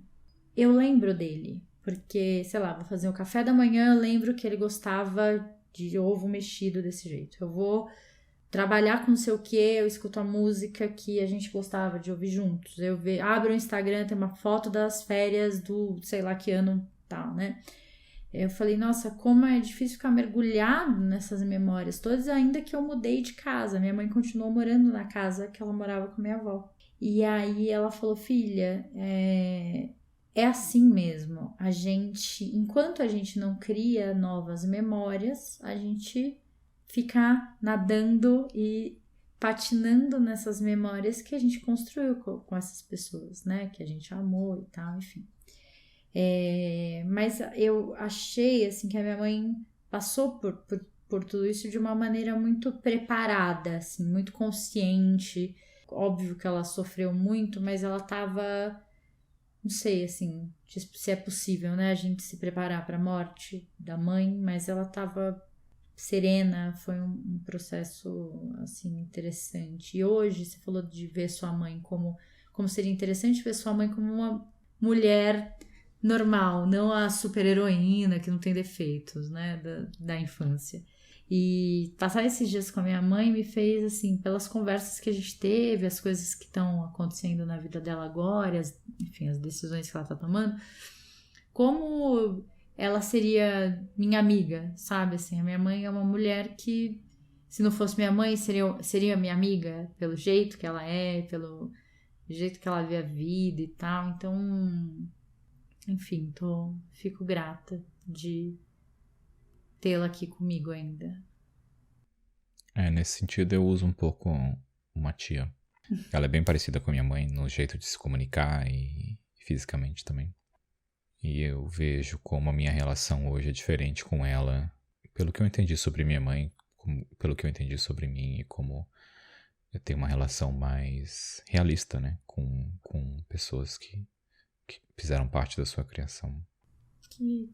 eu lembro dele. Porque, sei lá, vou fazer o café da manhã, eu lembro que ele gostava de ovo mexido desse jeito. Eu vou trabalhar com não sei o que, eu escuto a música que a gente gostava de ouvir juntos. Abro o Instagram, tem uma foto das férias do sei lá que ano tal, né? Eu falei, nossa, como é difícil ficar mergulhado nessas memórias todas, ainda que eu mudei de casa. Minha mãe continuou morando na casa que ela morava com minha avó. E aí ela falou, filha, é assim mesmo. Enquanto a gente não cria novas memórias, a gente fica nadando e patinando nessas memórias que a gente construiu com essas pessoas, né? Que a gente amou e tal, enfim. Mas eu achei assim que a minha mãe passou por tudo isso de uma maneira muito preparada, assim, muito consciente. Óbvio que ela sofreu muito, mas ela tava, não sei, assim, se é possível, né, a gente se preparar para a morte da mãe, mas ela tava serena, foi um processo, assim, interessante. E hoje, você falou de ver sua mãe como seria interessante ver sua mãe como uma mulher normal, não a super heroína que não tem defeitos, né, da infância. E passar esses dias com a minha mãe me fez, assim, pelas conversas que a gente teve, as coisas que estão acontecendo na vida dela agora, enfim, as decisões que ela tá tomando, como ela seria minha amiga, sabe? Assim, a minha mãe é uma mulher que, se não fosse minha mãe, seria minha amiga, pelo jeito que ela é, pelo jeito que ela vê a vida e tal. Então, enfim, fico grata de tê-la aqui comigo ainda. Nesse sentido eu uso um pouco uma tia. Ela é bem parecida com a minha mãe no jeito de se comunicar e fisicamente também. E eu vejo como a minha relação hoje é diferente com ela, pelo que eu entendi sobre minha mãe, pelo que eu entendi sobre mim e como eu tenho uma relação mais realista, né, com pessoas que fizeram parte da sua criação.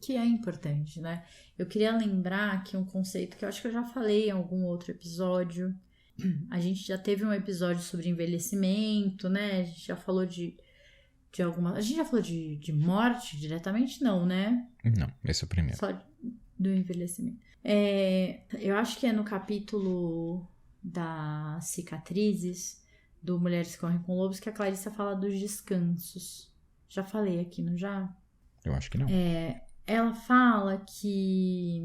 Que é importante, né? Eu queria lembrar que um conceito que eu acho que eu já falei em algum outro episódio. A gente já teve um episódio sobre envelhecimento, né? A gente já falou de alguma... A gente já falou de morte diretamente? Não, né? Não, esse é o primeiro. Só do envelhecimento. Eu acho que é no capítulo das cicatrizes do Mulheres que Correm com Lobos que a Clarissa fala dos descansos. Já falei aqui, não já? Eu acho que não. Ela fala que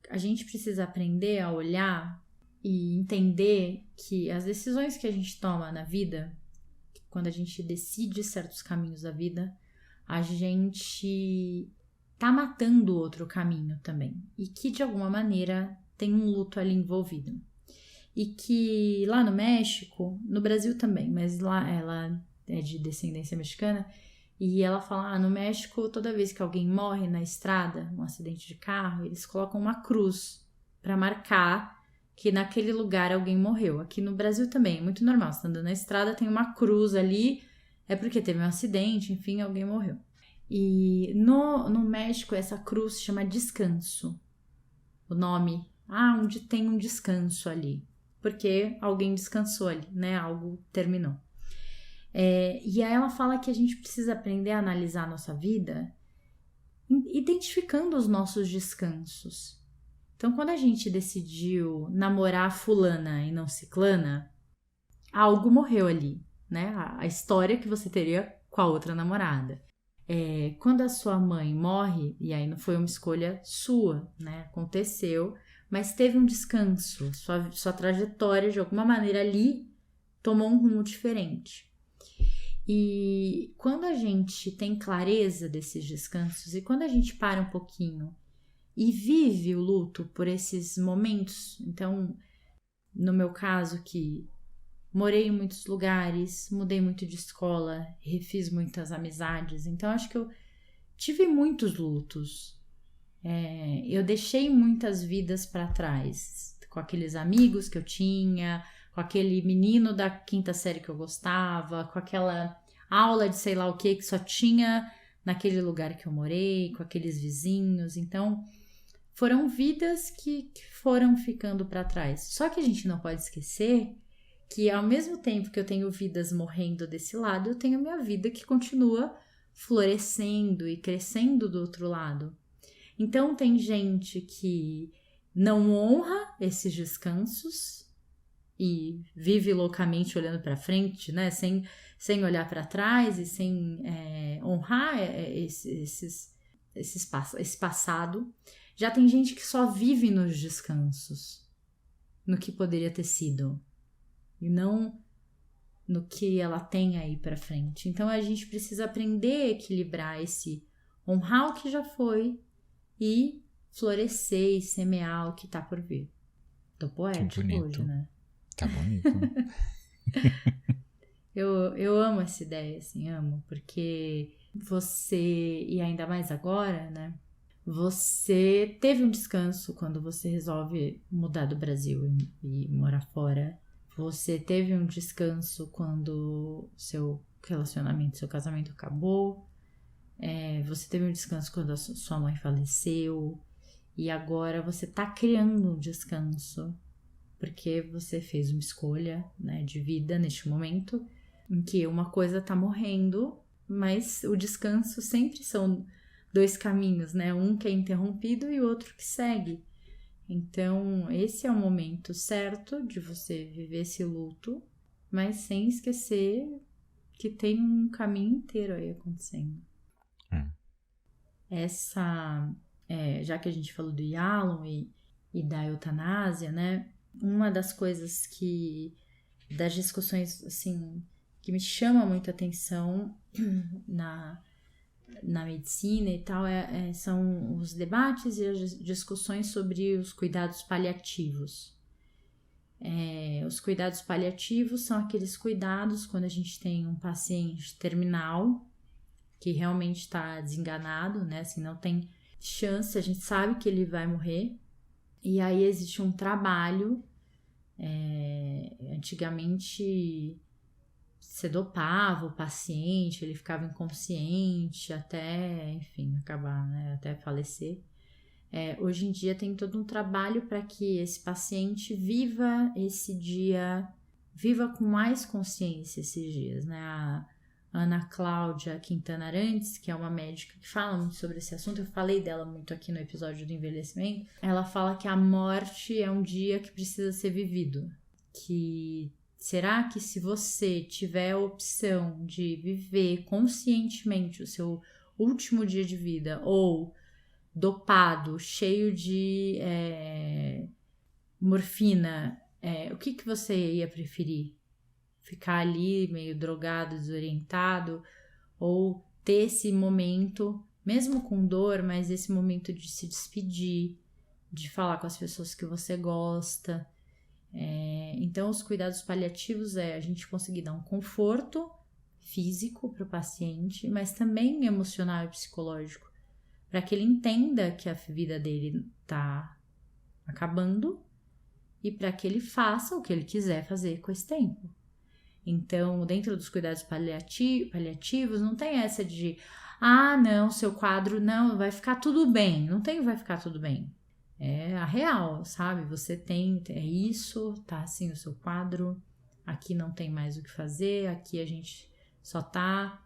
a gente precisa aprender a olhar e entender que as decisões que a gente toma na vida, quando a gente decide certos caminhos da vida, a gente tá matando outro caminho também. E que, de alguma maneira, tem um luto ali envolvido. E que lá no México, no Brasil também, mas lá ela é de descendência mexicana, e ela fala, no México, toda vez que alguém morre na estrada, um acidente de carro, eles colocam uma cruz para marcar que naquele lugar alguém morreu. Aqui no Brasil também, é muito normal. Você tá andando na estrada, tem uma cruz ali, é porque teve um acidente, enfim, alguém morreu. E no México, essa cruz se chama descanso. O nome, onde tem um descanso ali. Porque alguém descansou ali, né? Algo terminou. E aí ela fala que a gente precisa aprender a analisar a nossa vida identificando os nossos descansos. Então, quando a gente decidiu namorar fulana e não ciclana, algo morreu ali, né? A história que você teria com a outra namorada. Quando a sua mãe morre, e aí não foi uma escolha sua, né? Aconteceu, mas teve um descanso. Sua trajetória, de alguma maneira, ali tomou um rumo diferente. E quando a gente tem clareza desses descansos e quando a gente para um pouquinho e vive o luto por esses momentos, então, no meu caso, que morei em muitos lugares, mudei muito de escola, refiz muitas amizades, então acho que eu tive muitos lutos. Eu deixei muitas vidas para trás, com aqueles amigos que eu tinha, com aquele menino da 5ª série que eu gostava, com aquela aula de sei lá o que só tinha naquele lugar que eu morei, com aqueles vizinhos. Então, foram vidas que foram ficando para trás. Só que a gente não pode esquecer que ao mesmo tempo que eu tenho vidas morrendo desse lado, eu tenho a minha vida que continua florescendo e crescendo do outro lado. Então, tem gente que não honra esses descansos e vive loucamente olhando para frente, né? Sem olhar para trás e sem honrar esse passado. Já tem gente que só vive nos descansos, no que poderia ter sido, e não no que ela tem aí pra frente. Então a gente precisa aprender a equilibrar esse honrar o que já foi e florescer e semear o que tá por vir. Tô poético hoje, né? Tá bonito. Eu amo essa ideia, assim, amo, porque você, e ainda mais agora, né? Você teve um descanso quando você resolve mudar do Brasil e morar fora. Você teve um descanso quando seu relacionamento, seu casamento acabou. Você teve um descanso quando a sua mãe faleceu. E agora você tá criando um descanso porque você fez uma escolha, né, de vida neste momento em que uma coisa tá morrendo, mas o descanso sempre são dois caminhos, né? Um que é interrompido e o outro que segue. Então, esse é o momento certo de você viver esse luto, mas sem esquecer que tem um caminho inteiro aí acontecendo. Já que a gente falou do Yalom e da eutanásia, né? Uma das coisas das discussões, assim, que me chama muita atenção na medicina e tal, são os debates e as discussões sobre os cuidados paliativos. Os cuidados paliativos são aqueles cuidados quando a gente tem um paciente terminal que realmente está desenganado, né? Assim, não tem chance, a gente sabe que ele vai morrer. E aí existe um trabalho, antigamente se dopava o paciente, ele ficava inconsciente até, enfim, acabar, né, até falecer. Hoje em dia tem todo um trabalho para que esse paciente viva esse dia, viva com mais consciência esses dias, né? A Ana Cláudia Quintana Arantes, que é uma médica que fala muito sobre esse assunto, eu falei dela muito aqui no episódio do envelhecimento, ela fala que a morte é um dia que precisa ser vivido, que será que se você tiver a opção de viver conscientemente o seu último dia de vida, ou dopado, cheio de morfina, o que você ia preferir? Ficar ali meio drogado, desorientado, ou ter esse momento, mesmo com dor, mas esse momento de se despedir, de falar com as pessoas que você gosta. Então, os cuidados paliativos a gente conseguir dar um conforto físico para o paciente, mas também emocional e psicológico, para que ele entenda que a vida dele está acabando e para que ele faça o que ele quiser fazer com esse tempo. Então, dentro dos cuidados paliativos, não tem essa de não, seu quadro, não, vai ficar tudo bem. Não tem vai ficar tudo bem. É a real, sabe? Você tem, isso, tá assim o seu quadro, aqui não tem mais o que fazer, aqui a gente só tá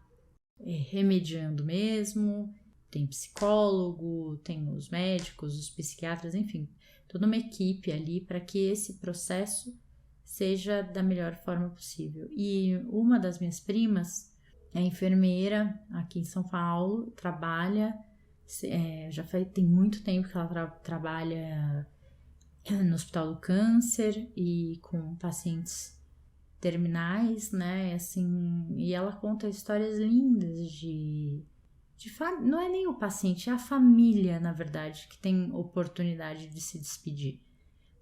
remediando mesmo, tem psicólogo, tem os médicos, os psiquiatras, enfim, toda uma equipe ali para que esse processo seja da melhor forma possível. E uma das minhas primas é enfermeira aqui em São Paulo, trabalha, tem muito tempo que ela trabalha no Hospital do Câncer e com pacientes terminais, né, assim, e ela conta histórias lindas não é nem o paciente, é a família, na verdade, que tem oportunidade de se despedir.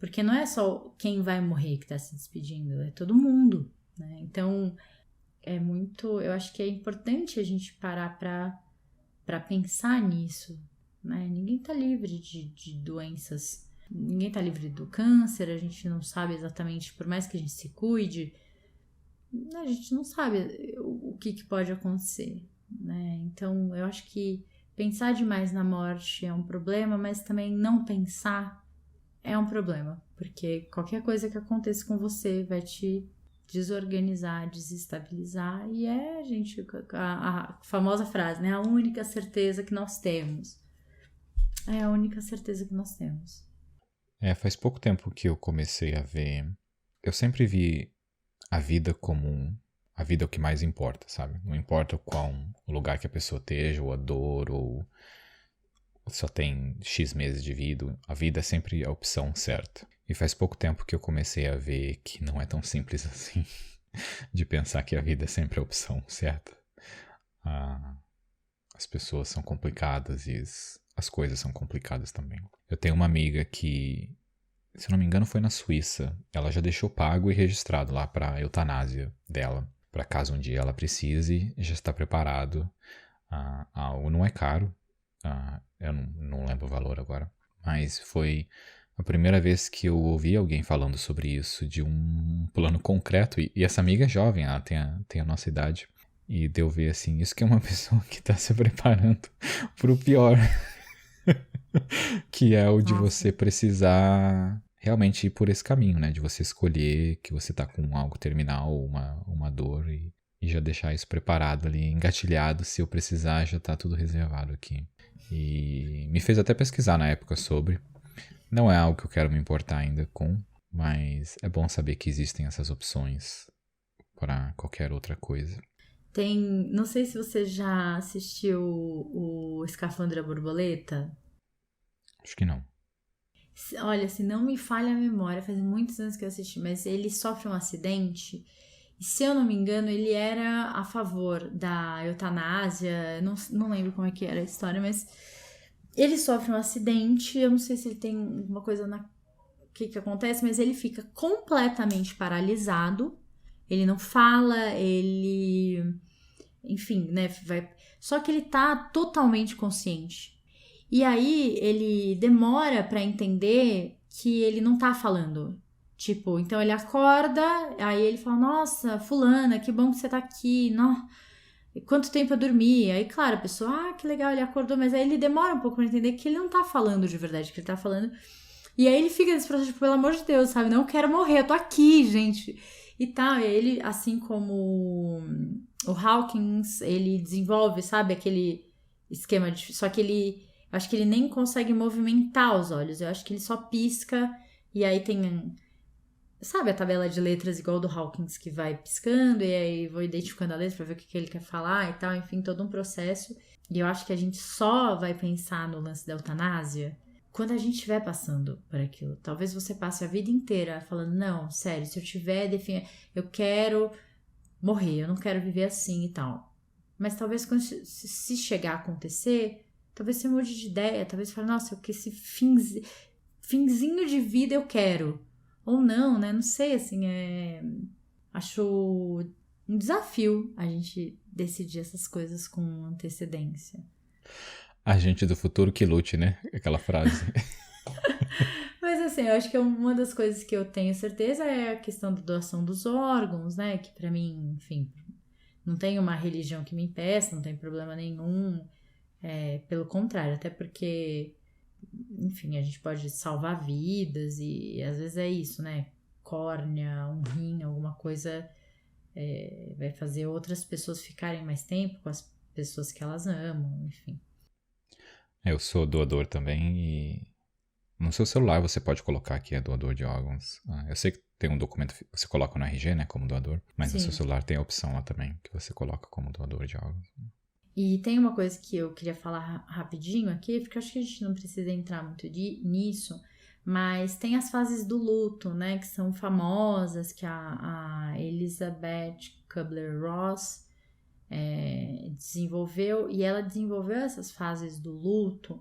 Porque não é só quem vai morrer que está se despedindo, é todo mundo, né? Então, eu acho que é importante a gente parar para pensar nisso, né? Ninguém está livre de doenças, ninguém está livre do câncer, a gente não sabe exatamente, por mais que a gente se cuide, a gente não sabe o que pode acontecer, né? Então, eu acho que pensar demais na morte é um problema, mas também não pensar é um problema, porque qualquer coisa que aconteça com você vai te desorganizar, desestabilizar, e gente, a famosa frase, né? A única certeza que nós temos. É a única certeza que nós temos. Faz pouco tempo que eu comecei a ver. Eu sempre vi a vida como a vida é o que mais importa, sabe? Não importa o lugar que a pessoa esteja, ou a dor, ou só tem X meses de vida, a vida é sempre a opção certa. E faz pouco tempo que eu comecei a ver que não é tão simples assim, de pensar que a vida é sempre a opção certa. As pessoas são complicadas e as coisas são complicadas também. Eu tenho uma amiga que, se eu não me engano, foi na Suíça. Ela já deixou pago e registrado lá para eutanásia dela, para caso um dia ela precise, já está preparado. Não é caro, eu não lembro o valor agora, mas foi a primeira vez que eu ouvi alguém falando sobre isso, de um plano concreto, e essa amiga é jovem, ela tem a nossa idade, e deu ver assim, isso que é uma pessoa que está se preparando pro pior, que é o de você precisar realmente ir por esse caminho, né, de você escolher que você tá com algo terminal, uma dor, e já deixar isso preparado ali, engatilhado, se eu precisar já tá tudo reservado aqui. E me fez até pesquisar na época sobre. Não é algo que eu quero me importar ainda com, mas é bom saber que existem essas opções para qualquer outra coisa. Não sei se você já assistiu o Escafandra Borboleta. Acho que não. Olha, se não me falha a memória, faz muitos anos que eu assisti, mas ele sofre um acidente. E se eu não me engano, ele era a favor da eutanásia. Não lembro como é que era a história, mas ele sofre um acidente. Eu não sei se ele tem alguma coisa que acontece, mas ele fica completamente paralisado. Ele não fala, enfim, né? Só que ele tá totalmente consciente. E aí ele demora pra entender que ele não tá falando. Tipo, então ele acorda, aí ele fala, nossa, fulana, que bom que você tá aqui, não, quanto tempo eu dormi? Aí, claro, a pessoa, que legal, ele acordou, mas aí ele demora um pouco pra entender que ele não tá falando de verdade, que ele tá falando. E aí ele fica nesse processo, tipo, pelo amor de Deus, sabe? Não quero morrer, eu tô aqui, gente. E tal, ele, assim como o Hawkins, ele desenvolve, sabe, aquele esquema de... Só que ele, acho que ele nem consegue movimentar os olhos, eu acho que ele só pisca, e aí tem... Sabe a tabela de letras igual do Hawkins, que vai piscando e aí vou identificando a letra pra ver o que ele quer falar e tal, enfim, todo um processo. E eu acho que a gente só vai pensar no lance da eutanásia quando a gente estiver passando por aquilo. Talvez você passe a vida inteira falando, não, sério, se eu tiver, eu quero morrer, eu não quero viver assim e tal. Mas talvez se chegar a acontecer, talvez você mude de ideia, talvez você fale, nossa, que esse finzinho de vida eu quero. Ou não, né? Não sei, assim, acho um desafio a gente decidir essas coisas com antecedência. A gente do futuro que lute, né? Aquela frase. Mas assim, eu acho que uma das coisas que eu tenho certeza é a questão da doação dos órgãos, né? Que pra mim, enfim, não tem uma religião que me impeça, não tem problema nenhum. Pelo contrário, até porque... Enfim, a gente pode salvar vidas e às vezes é isso, né? Córnea, um rim, alguma coisa vai fazer outras pessoas ficarem mais tempo com as pessoas que elas amam, enfim. Eu sou doador também e no seu celular você pode colocar que é doador de órgãos. Eu sei que tem um documento que você coloca no RG, né, como doador, mas Sim. No seu celular tem a opção lá também que você coloca como doador de órgãos. E tem uma coisa que eu queria falar rapidinho aqui, porque eu acho que a gente não precisa entrar muito nisso, mas tem as fases do luto, né, que são famosas, que a Elizabeth Kubler-Ross desenvolveu, e ela desenvolveu essas fases do luto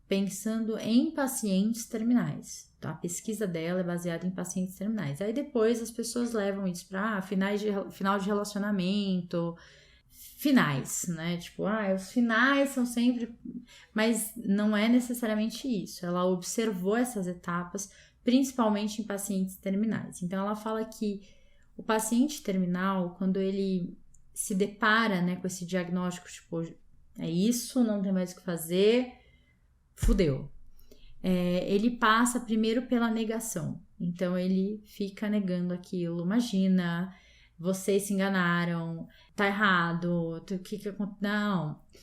pensando em pacientes terminais. Então, a pesquisa dela é baseada em pacientes terminais. Aí depois as pessoas levam isso para final de relacionamento, finais, né? Tipo, os finais são sempre... Mas não é necessariamente isso. Ela observou essas etapas, principalmente em pacientes terminais. Então, ela fala que o paciente terminal, quando ele se depara, né, com esse diagnóstico, tipo, é isso, não tem mais o que fazer, fudeu. Ele passa primeiro pela negação. Então, ele fica negando aquilo. Imagina... Vocês se enganaram, tá errado,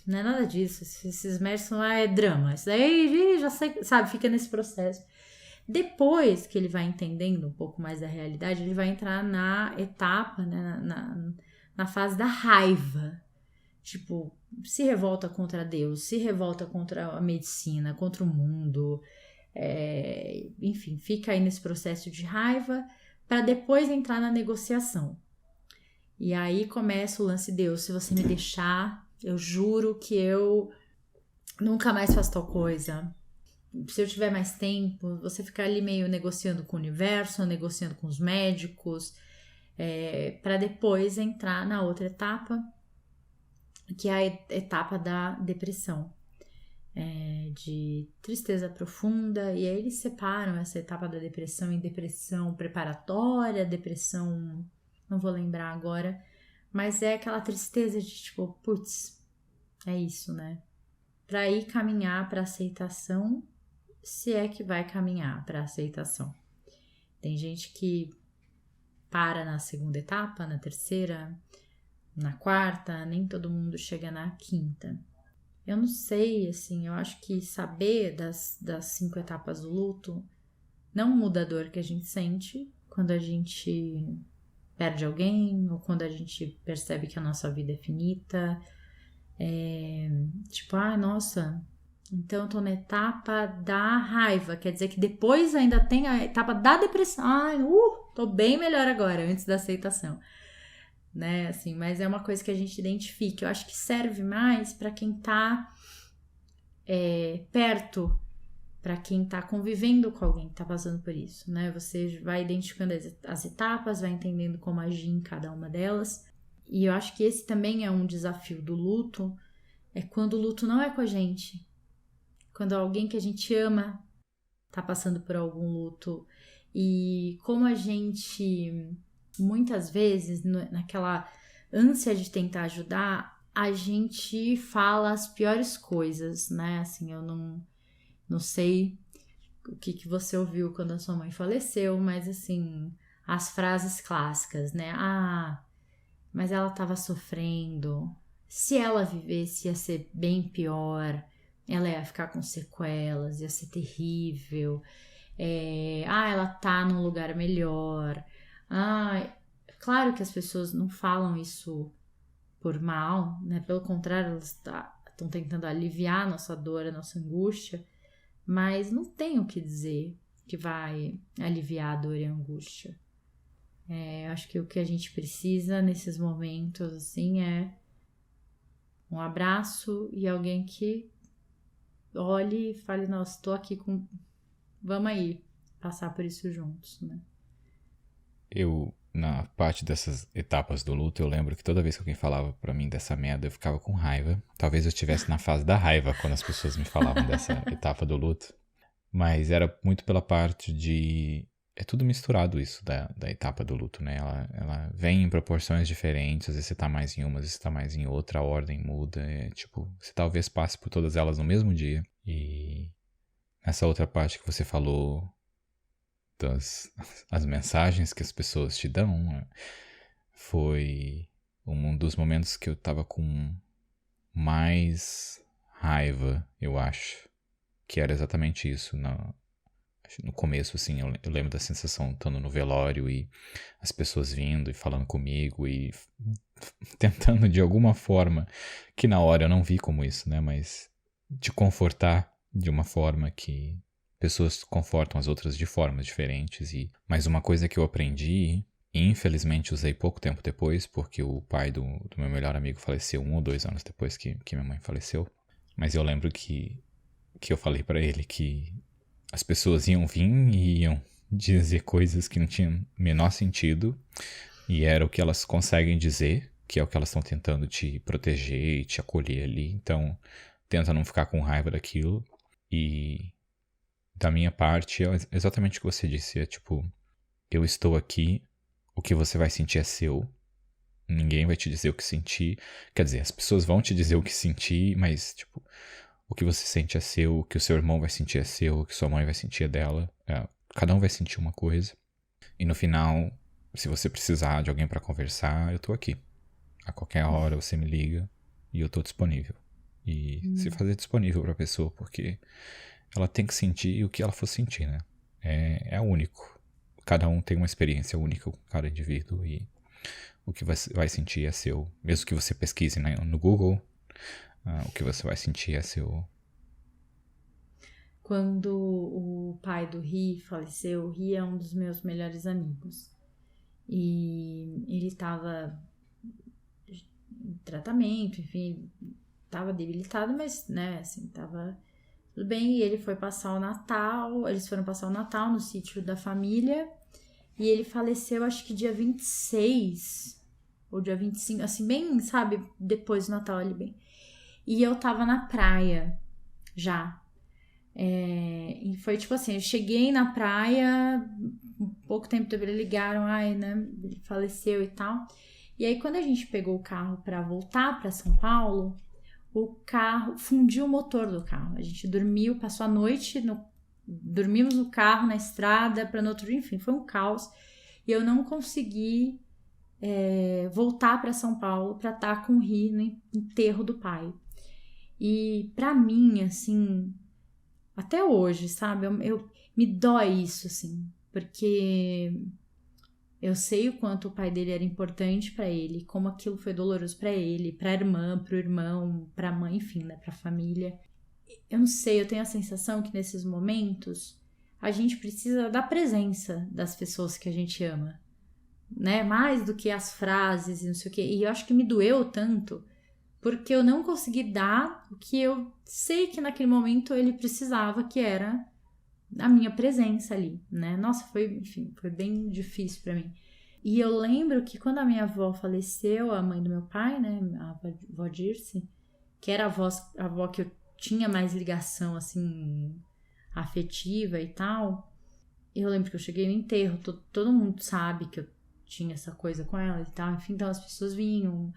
não é nada disso, esses méritos lá é drama, isso daí já sei, sabe, fica nesse processo. Depois que ele vai entendendo um pouco mais da realidade, ele vai entrar na etapa, né, na fase da raiva, Tipo, se revolta contra Deus, se revolta contra a medicina, contra o mundo, enfim, fica aí nesse processo de raiva para depois entrar na negociação. E aí começa o lance: Deus, se você me deixar, eu juro que eu nunca mais faço tal coisa. Se eu tiver mais tempo, você ficar ali meio negociando com o universo, negociando com os médicos, para depois entrar na outra etapa, que é a etapa da depressão, de tristeza profunda. E aí eles separam essa etapa da depressão em depressão preparatória, depressão, não vou lembrar agora, mas é aquela tristeza de tipo, putz, é isso, né? Para ir caminhar para aceitação, se é que vai caminhar para aceitação. Tem gente que para na segunda etapa, na terceira, na quarta, nem todo mundo chega na quinta. Eu não sei, assim, eu acho que saber das 5 etapas do luto não muda a dor que a gente sente quando a gente perde alguém ou quando a gente percebe que a nossa vida é finita. Tipo, nossa, então eu tô na etapa da raiva, quer dizer que depois ainda tem a etapa da depressão. Tô bem melhor agora, antes da aceitação. Né, assim, mas é uma coisa que a gente identifica. Eu acho que serve mais para quem tá perto, para quem tá convivendo com alguém que tá passando por isso, né? Você vai identificando as etapas, vai entendendo como agir em cada uma delas. E eu acho que esse também é um desafio do luto, é quando o luto não é com a gente, quando alguém que a gente ama tá passando por algum luto, e como a gente muitas vezes, naquela ânsia de tentar ajudar, a gente fala as piores coisas, né? Assim, eu não sei o que você ouviu quando a sua mãe faleceu, mas assim, as frases clássicas, né? Mas ela estava sofrendo. Se ela vivesse, ia ser bem pior. Ela ia ficar com sequelas, ia ser terrível. Ela tá num lugar melhor. Claro que as pessoas não falam isso por mal, né? Pelo contrário, elas estão tentando aliviar a nossa dor, a nossa angústia, mas não tem o que dizer que vai aliviar a dor e a angústia. Acho que o que a gente precisa nesses momentos, assim, é um abraço e alguém que olhe e fale: nossa, tô aqui vamos aí passar por isso juntos, né? Na parte dessas etapas do luto, eu lembro que toda vez que alguém falava pra mim dessa merda, eu ficava com raiva. Talvez eu estivesse na fase da raiva quando as pessoas me falavam dessa etapa do luto. Mas era muito pela parte de... É tudo misturado isso da etapa do luto, né? Ela vem em proporções diferentes. Às vezes você tá mais em uma, às vezes você tá mais em outra, a ordem muda. Você talvez passe por todas elas no mesmo dia. E nessa outra parte que você falou... as mensagens que as pessoas te dão, foi um dos momentos que eu tava com mais raiva, eu acho, que era exatamente isso. No começo, assim, eu lembro da sensação estando no velório e as pessoas vindo e falando comigo e tentando de alguma forma, que na hora eu não vi como isso, né, mas te confortar de uma forma que pessoas confortam as outras de formas diferentes. Mas uma coisa que eu aprendi, e infelizmente usei pouco tempo depois, porque o pai do meu melhor amigo faleceu 1 ou 2 anos depois que minha mãe faleceu. Mas eu lembro que eu falei pra ele que as pessoas iam vir e iam dizer coisas que não tinham menor sentido, e era o que elas conseguem dizer, que é o que elas estão tentando te proteger e te acolher ali. Então, tenta não ficar com raiva daquilo. E da minha parte, é exatamente o que você disse. Tipo, eu estou aqui, o que você vai sentir é seu. Ninguém vai te dizer o que sentir. Quer dizer, as pessoas vão te dizer o que sentir, mas, tipo, o que você sente é seu, o que o seu irmão vai sentir é seu, o que sua mãe vai sentir é dela. Cada um vai sentir uma coisa. E no final, se você precisar de alguém pra conversar, eu tô aqui. A qualquer hora você me liga e eu tô disponível. E se fazer disponível pra pessoa, porque ela tem que sentir o que ela for sentir, né? É único. Cada um tem uma experiência única com cada indivíduo e O que você vai sentir é seu. Mesmo que você pesquise, né, no Google, o que você vai sentir é seu. Quando o pai do Ri faleceu, o Ri é um dos meus melhores amigos. E ele estava em tratamento, enfim, estava debilitado, mas, né, assim, estava tudo bem. E ele foi passar o Natal, eles foram passar o Natal no sítio da família. E ele faleceu, acho que dia 26 ou dia 25, assim, bem, sabe, depois do Natal ali, bem. E eu tava na praia, já. E foi tipo assim, eu cheguei na praia, um pouco tempo depois eles ligaram, né, ele faleceu e tal. E aí quando a gente pegou o carro pra voltar pra São Paulo, o carro, fundiu o motor do carro. A gente dormiu, passou a noite, dormimos no carro, na estrada, pra no outro dia, enfim, foi um caos. E eu não consegui voltar pra São Paulo pra estar com o Ri no enterro do pai. E pra mim, assim, até hoje, sabe? Me dói isso, assim, porque eu sei o quanto o pai dele era importante pra ele, como aquilo foi doloroso pra ele, pra irmã, pro irmão, pra mãe, enfim, né, pra família. Eu não sei, eu tenho a sensação que nesses momentos a gente precisa da presença das pessoas que a gente ama, né? Mais do que as frases e não sei o quê. E eu acho que me doeu tanto porque eu não consegui dar o que eu sei que naquele momento ele precisava, que era a minha presença ali, né? Nossa, foi bem difícil pra mim. E eu lembro que quando a minha avó faleceu, a mãe do meu pai, né, a avó Dirce, que era a avó que eu tinha mais ligação, assim, afetiva e tal, eu lembro que eu cheguei no enterro, todo mundo sabe que eu tinha essa coisa com ela e tal, enfim, então as pessoas vinham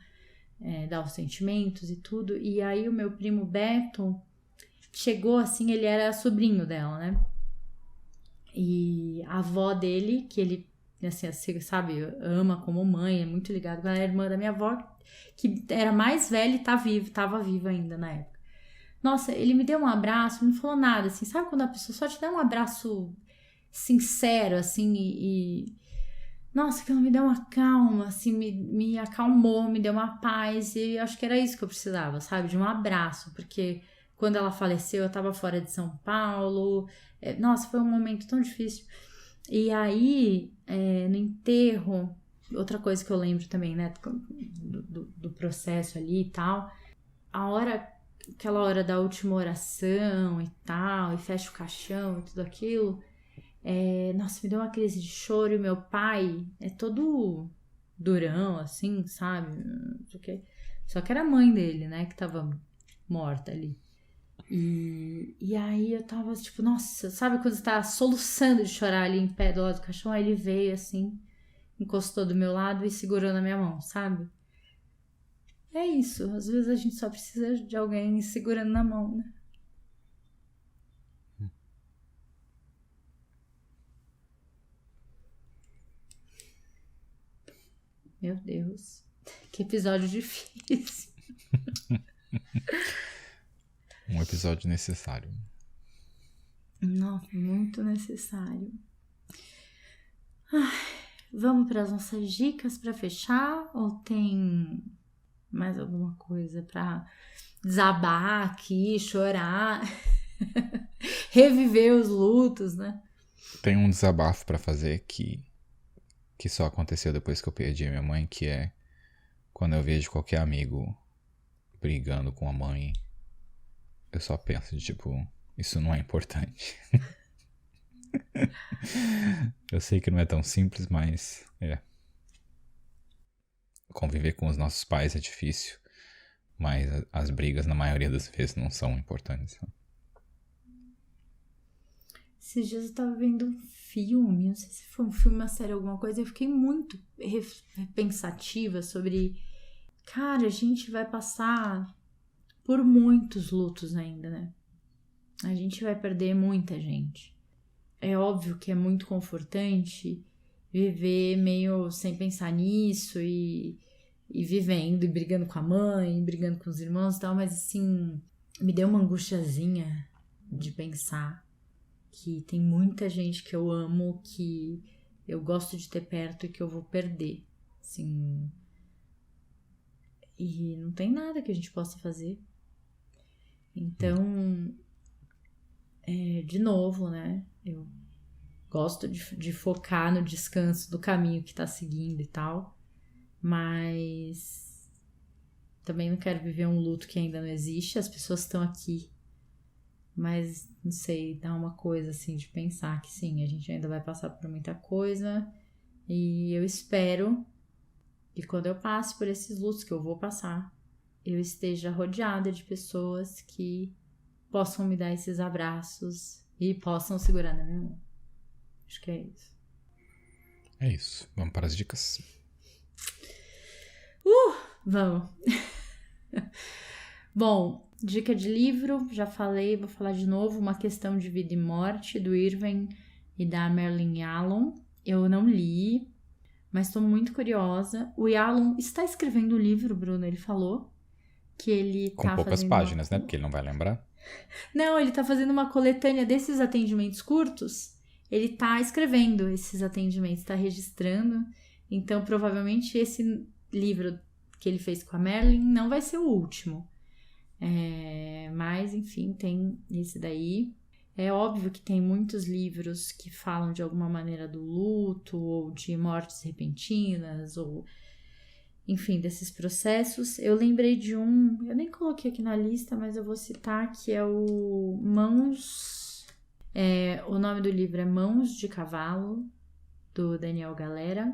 dar os sentimentos e tudo, e aí o meu primo Beto chegou assim, ele era sobrinho dela, né? E a avó dele, que ele, assim, sabe, ama como mãe, é muito ligado, ela era irmã da minha avó, que era mais velha e tava viva ainda na época. Nossa, ele me deu um abraço, não falou nada, assim, sabe quando a pessoa só te dá um abraço sincero, assim, nossa, aquilo me deu uma calma, assim, me acalmou, me deu uma paz, e acho que era isso que eu precisava, sabe, de um abraço, porque quando ela faleceu eu tava fora de São Paulo, nossa, foi um momento tão difícil. E aí, no enterro, outra coisa que eu lembro também, né, do processo ali e tal, aquela hora da última oração e tal, e fecha o caixão e tudo aquilo, nossa, me deu uma crise de choro. E meu pai é todo durão, assim, sabe? Só que era a mãe dele, né, que tava morta ali. E aí eu tava tipo, nossa, sabe quando você tá soluçando de chorar ali em pé do lado do caixão? Aí ele veio assim, encostou do meu lado e segurou na minha mão, sabe? É isso, às vezes a gente só precisa de alguém segurando na mão, né? Meu Deus, que episódio difícil. Um episódio necessário. Nossa, muito necessário. Vamos para as nossas dicas para fechar? Ou tem mais alguma coisa para desabar aqui, chorar, reviver os lutos, né? Tem um desabafo pra fazer que só aconteceu depois que eu perdi a minha mãe, que é quando eu vejo qualquer amigo brigando com a mãe, eu só penso de tipo, isso não é importante. Eu sei que não é tão simples, mas conviver com os nossos pais é difícil, mas as brigas na maioria das vezes não são importantes. Esses dias eu tava vendo um filme, não sei se foi um filme, uma série, alguma coisa, eu fiquei muito pensativa sobre, cara, a gente vai passar por muitos lutos ainda, né? A gente vai perder muita gente. É óbvio que é muito confortante viver meio sem pensar nisso e vivendo e brigando com a mãe, brigando com os irmãos e tal, mas assim, me deu uma angustiazinha de pensar que tem muita gente que eu amo, que eu gosto de ter perto e que eu vou perder. assim, e não tem nada que a gente possa fazer. Então, de novo, né, eu gosto de focar no descanso do caminho que tá seguindo e tal, mas também não quero viver um luto que ainda não existe. As pessoas estão aqui, mas não sei, dá uma coisa assim de pensar que sim, a gente ainda vai passar por muita coisa, e eu espero que quando eu passe por esses lutos que eu vou passar, eu esteja rodeada de pessoas que possam me dar esses abraços e possam segurar na minha mão. Acho que é isso. É isso. Vamos para as dicas? Vamos. Bom, dica de livro, já falei, vou falar de novo, Uma Questão de Vida e Morte, do Irving e da Marilyn Yalom. Eu não li, mas estou muito curiosa. O Yalom está escrevendo um livro, Bruno, ele falou que ele Com tá poucas fazendo páginas, né? Porque ele não vai lembrar. Não, ele tá fazendo uma coletânea desses atendimentos curtos. Ele tá escrevendo esses atendimentos, tá registrando. Então, provavelmente, esse livro que ele fez com a Marilyn não vai ser o último. Mas, enfim, tem esse daí. É óbvio que tem muitos livros que falam de alguma maneira do luto, ou de mortes repentinas, ou enfim, desses processos. Eu lembrei de um, eu nem coloquei aqui na lista, mas eu vou citar, que é o Mãos... o nome do livro é Mãos de Cavalo, do Daniel Galera.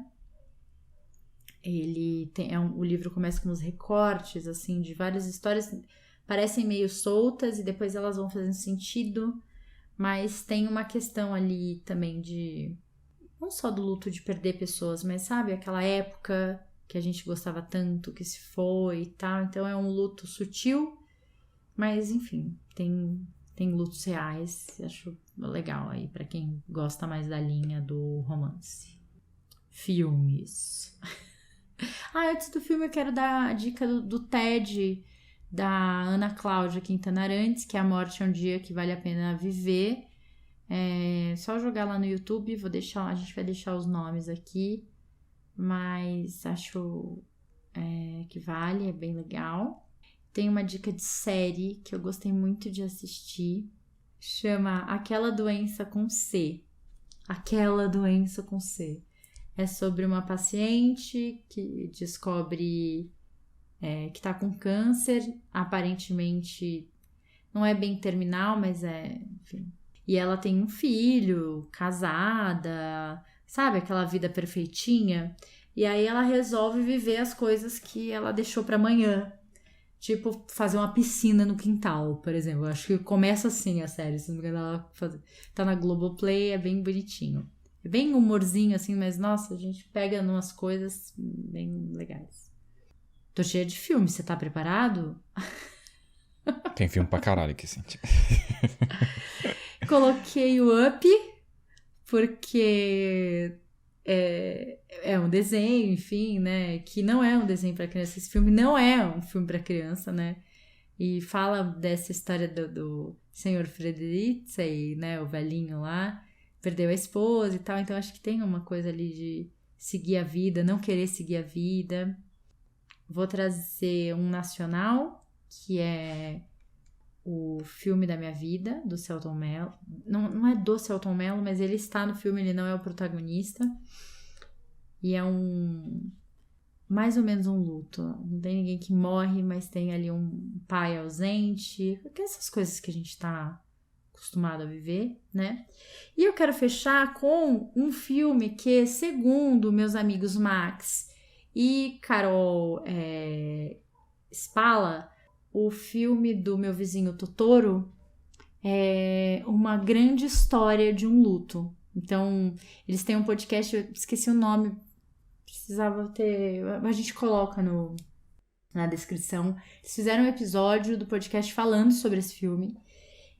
Ele tem, o livro começa com uns recortes, assim, de várias histórias, parecem meio soltas e depois elas vão fazendo sentido, mas tem uma questão ali também de, não só do luto de perder pessoas, mas sabe, aquela época que a gente gostava tanto, que se foi e tal. Então é um luto sutil, mas enfim, tem lutos reais. Acho legal aí pra quem gosta mais da linha do romance. Filmes. Antes do filme eu quero dar a dica do TED da Ana Cláudia Quintana Arantes, que é A Morte é um Dia que Vale a Pena Viver. Só jogar lá no YouTube, a gente vai deixar os nomes aqui, mas acho que vale, é bem legal. Tem uma dica de série que eu gostei muito de assistir, chama Aquela Doença com C. Aquela Doença com C. É sobre uma paciente que descobre que tá com câncer, aparentemente não é bem terminal, mas enfim. E ela tem um filho, casada, sabe, aquela vida perfeitinha. E aí ela resolve viver as coisas que ela deixou pra amanhã. Tipo, fazer uma piscina no quintal, por exemplo. Eu acho que começa assim a série. Se não me engano, ela tá na Globoplay, é bem bonitinho. É bem humorzinho, assim, mas, nossa, a gente pega umas coisas bem legais. Tô cheia de filme, você tá preparado? Tem filme pra caralho aqui, Cintia. Coloquei o Up, porque é um desenho, enfim, né? Que não é um desenho pra criança. Esse filme não é um filme pra criança, né? E fala dessa história do senhor Frederici, né? O velhinho lá. Perdeu a esposa e tal, então acho que tem uma coisa ali de seguir a vida, não querer seguir a vida. Vou trazer um nacional, que é o Filme da Minha Vida, do Selton Mello. Não é do Selton Mello, mas ele está no filme, ele não é o protagonista. E é mais ou menos um luto. Não tem ninguém que morre, mas tem ali um pai ausente. Essas coisas que a gente tá acostumado a viver, né? E eu quero fechar com um filme que, segundo meus amigos Max e Carol Spala, o filme do Meu Vizinho Totoro é uma grande história de um luto. Então, eles têm um podcast, eu esqueci o nome, precisava ter... A gente coloca na descrição. Eles fizeram um episódio do podcast falando sobre esse filme.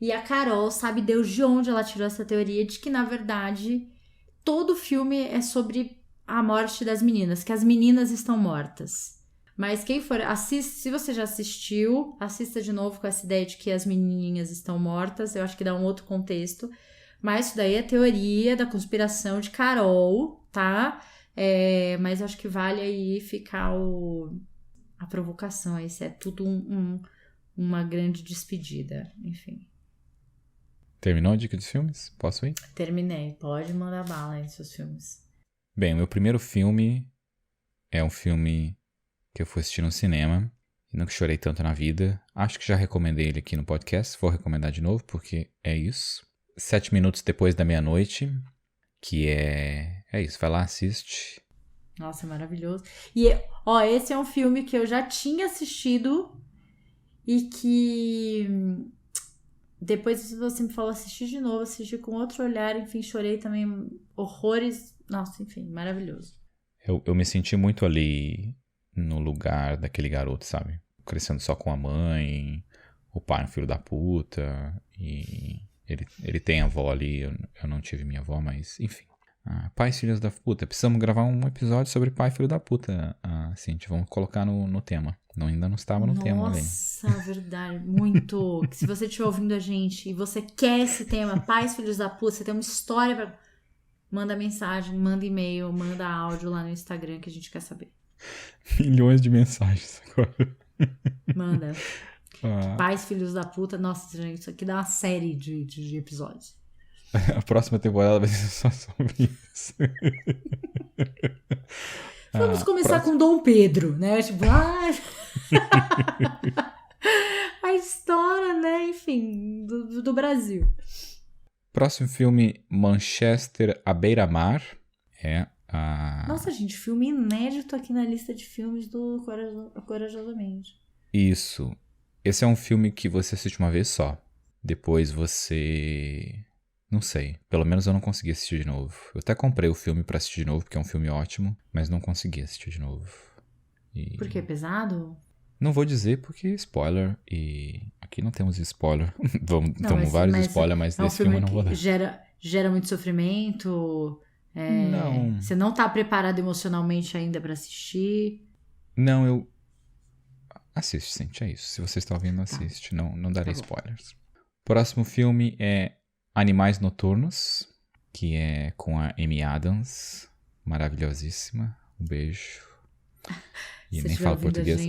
E a Carol, sabe Deus de onde ela tirou essa teoria de que, na verdade, todo filme é sobre a morte das meninas, que as meninas estão mortas. Mas quem for, se você já assistiu, assista de novo com essa ideia de que as menininhas estão mortas, eu acho que dá um outro contexto. Mas isso daí é teoria da conspiração de Carol, tá? Mas acho que vale aí ficar a provocação. Isso é tudo uma grande despedida. Enfim. Terminou a dica de filmes? Posso ir? Terminei. Pode mandar bala aí, seus filmes. Bem, o meu primeiro filme é um filme que eu fui assistir no cinema e nunca chorei tanto na vida. Acho que já recomendei ele aqui no podcast, vou recomendar de novo porque é isso. 7 minutos depois da meia-noite, que é isso, vai lá, assiste. Nossa, é maravilhoso. E, esse é um filme que eu já tinha assistido e que depois você me falou assistir de novo, assisti com outro olhar, enfim, chorei também horrores. Nossa, enfim, maravilhoso. Eu me senti muito ali no lugar daquele garoto, sabe? Crescendo só com a mãe, o pai é um filho da puta, e ele tem avó ali, eu não tive minha avó, mas enfim. Pais filhos da puta, precisamos gravar um episódio sobre pai filho da puta, Cintia, vamos colocar no tema. Ainda não estava no tema ali. Nossa, verdade, muito. Se você estiver ouvindo a gente e você quer esse tema, pais filhos da puta, você tem uma história pra... Manda mensagem, manda e-mail, manda áudio lá no Instagram que a gente quer saber. Milhões de mensagens agora. Manda. Pais, filhos da puta. Nossa, gente, isso aqui dá uma série de episódios. A próxima temporada vai ser só sobre isso. Vamos começar com Dom Pedro, né? Tipo, a história, né? Enfim, do Brasil. Próximo filme, Manchester à beira-mar. Nossa, gente, filme inédito aqui na lista de filmes do Corajosamente. Isso. Esse é um filme que você assiste uma vez só. Depois você... Não sei. Pelo menos eu não consegui assistir de novo. Eu até comprei o filme pra assistir de novo, porque é um filme ótimo, mas não consegui assistir de novo. Por que? Pesado? Não vou dizer porque spoiler, e aqui não temos spoiler. Temos mas vários spoilers, mas é um desse filme eu não vou dar. Gera muito sofrimento. Não. Você não tá preparado emocionalmente ainda pra assistir. Não, eu... Assiste, gente, é isso. Se você está ouvindo, assiste. Não darei spoilers. Próximo filme é Animais Noturnos, que é com a Amy Adams. Maravilhosíssima. Um beijo. E nem falo português.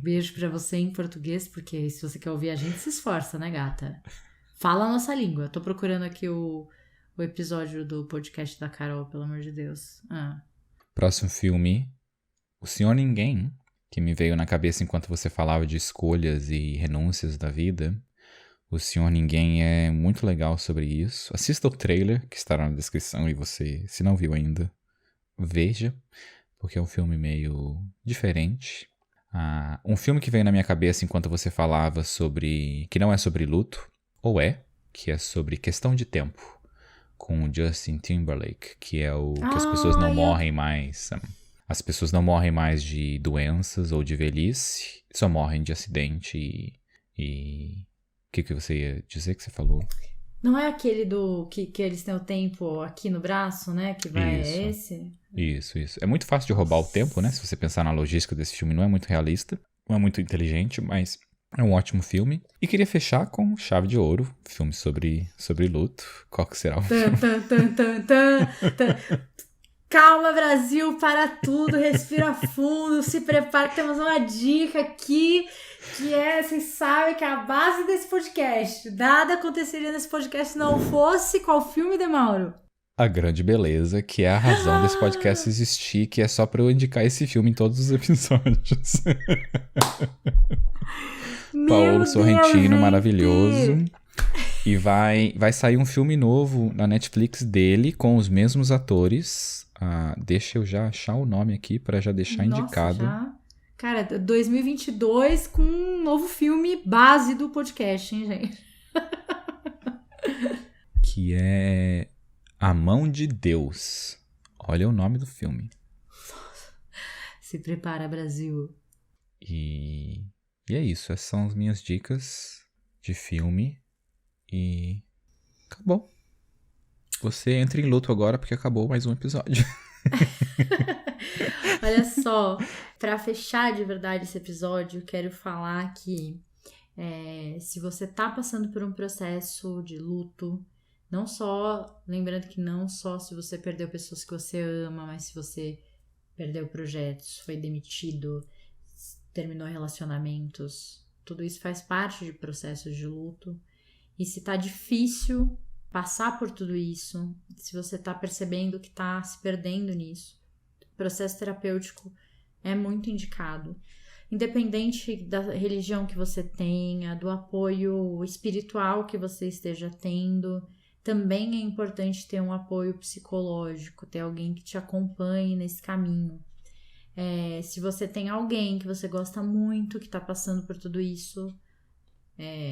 Beijo pra você em português, porque se você quer ouvir a gente, se esforça, né, gata? Fala a nossa língua. Eu tô procurando aqui o episódio do podcast da Carol, pelo amor de Deus. Próximo filme, O Senhor Ninguém, que me veio na cabeça enquanto você falava de escolhas e renúncias da vida. O Senhor Ninguém é muito legal sobre isso. Assista o trailer, que estará na descrição, e você, se não viu ainda, veja, porque é um filme meio diferente. Um filme que veio na minha cabeça enquanto você falava sobre... que não é sobre luto, ou que é sobre questão de tempo, com o Justin Timberlake, que é o que as pessoas não morrem mais... As pessoas não morrem mais de doenças ou de velhice, só morrem de acidente e... O que você ia dizer que você falou? Não é aquele que eles têm o tempo aqui no braço, né? Que vai Isso. É esse? Isso. É muito fácil de roubar o tempo, né? Se você pensar na logística desse filme, não é muito realista, não é muito inteligente, mas é um ótimo filme. E queria fechar com Chave de Ouro, filme sobre luto. Qual que será o filme? Calma, Brasil, para tudo, respira fundo, se prepara, temos uma dica aqui, que vocês sabem que é a base desse podcast. Nada aconteceria nesse podcast se não fosse qual filme, Demauro? A Grande Beleza, que é a razão desse podcast existir, que é só pra eu indicar esse filme em todos os episódios. Paulo Sorrentino, maravilhoso. E vai sair um filme novo na Netflix dele, com os mesmos atores. Deixa eu já achar o nome aqui para já deixar indicado. Já? Cara, 2022 com um novo filme base do podcast, hein, gente? Que é A Mão de Deus. Olha o nome do filme. Se prepara, Brasil. E é isso. Essas são as minhas dicas de filme. E acabou. Você entra em luto agora porque acabou mais um episódio. Olha só, pra fechar de verdade esse episódio, quero falar que se você tá passando por um processo de luto, Não só, lembrando que não só se você perdeu pessoas que você ama, mas se você perdeu projetos, foi demitido, terminou relacionamentos, tudo isso faz parte de processos de luto. E se tá difícil passar por tudo isso, se você tá percebendo que tá se perdendo nisso, o processo terapêutico é muito indicado. Independente da religião que você tenha, do apoio espiritual que você esteja tendo, também é importante ter um apoio psicológico, ter alguém que te acompanhe nesse caminho. Se você tem alguém que você gosta muito, que está passando por tudo isso,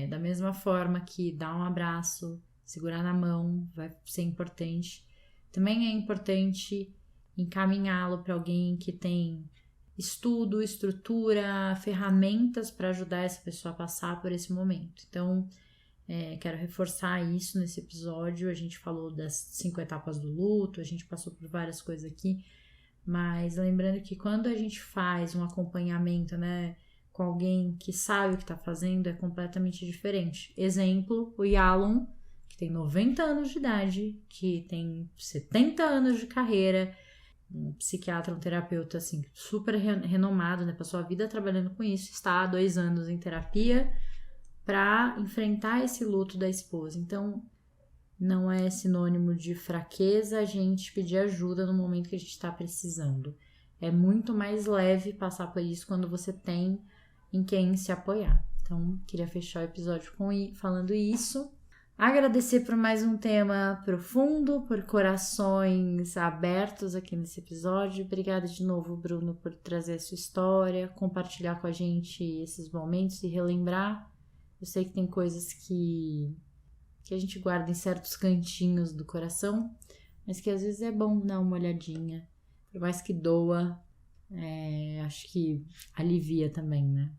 da mesma forma que dar um abraço, segurar na mão, vai ser importante. Também é importante encaminhá-lo para alguém que tem estudo, estrutura, ferramentas para ajudar essa pessoa a passar por esse momento. Então, quero reforçar isso nesse episódio. A gente falou das 5 etapas do luto, a gente passou por várias coisas aqui, mas lembrando que quando a gente faz um acompanhamento, né, com alguém que sabe o que está fazendo, é completamente diferente. Exemplo, o Yalom, que tem 90 anos de idade, que tem 70 anos de carreira, um psiquiatra, um terapeuta assim, super renomado, né, passou a vida trabalhando com isso, está há 2 anos em terapia para enfrentar esse luto da esposa. Então, não é sinônimo de fraqueza a gente pedir ajuda no momento que a gente está precisando. É muito mais leve passar por isso quando você tem em quem se apoiar. Então, queria fechar o episódio falando isso. Agradecer por mais um tema profundo, por corações abertos aqui nesse episódio. Obrigada de novo, Bruno, por trazer a sua história, compartilhar com a gente esses momentos e relembrar. Eu sei que tem coisas que a gente guarda em certos cantinhos do coração, mas que às vezes é bom dar uma olhadinha. Por mais que doa, acho que alivia também, né?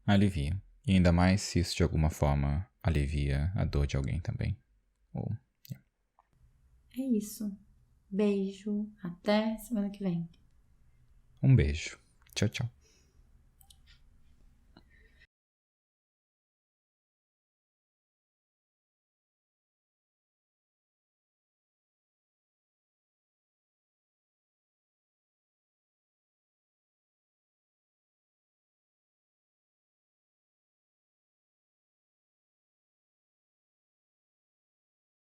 Alivia. E ainda mais se isso de alguma forma alivia a dor de alguém também. É isso. Beijo. Até semana que vem. Um beijo. Tchau, tchau.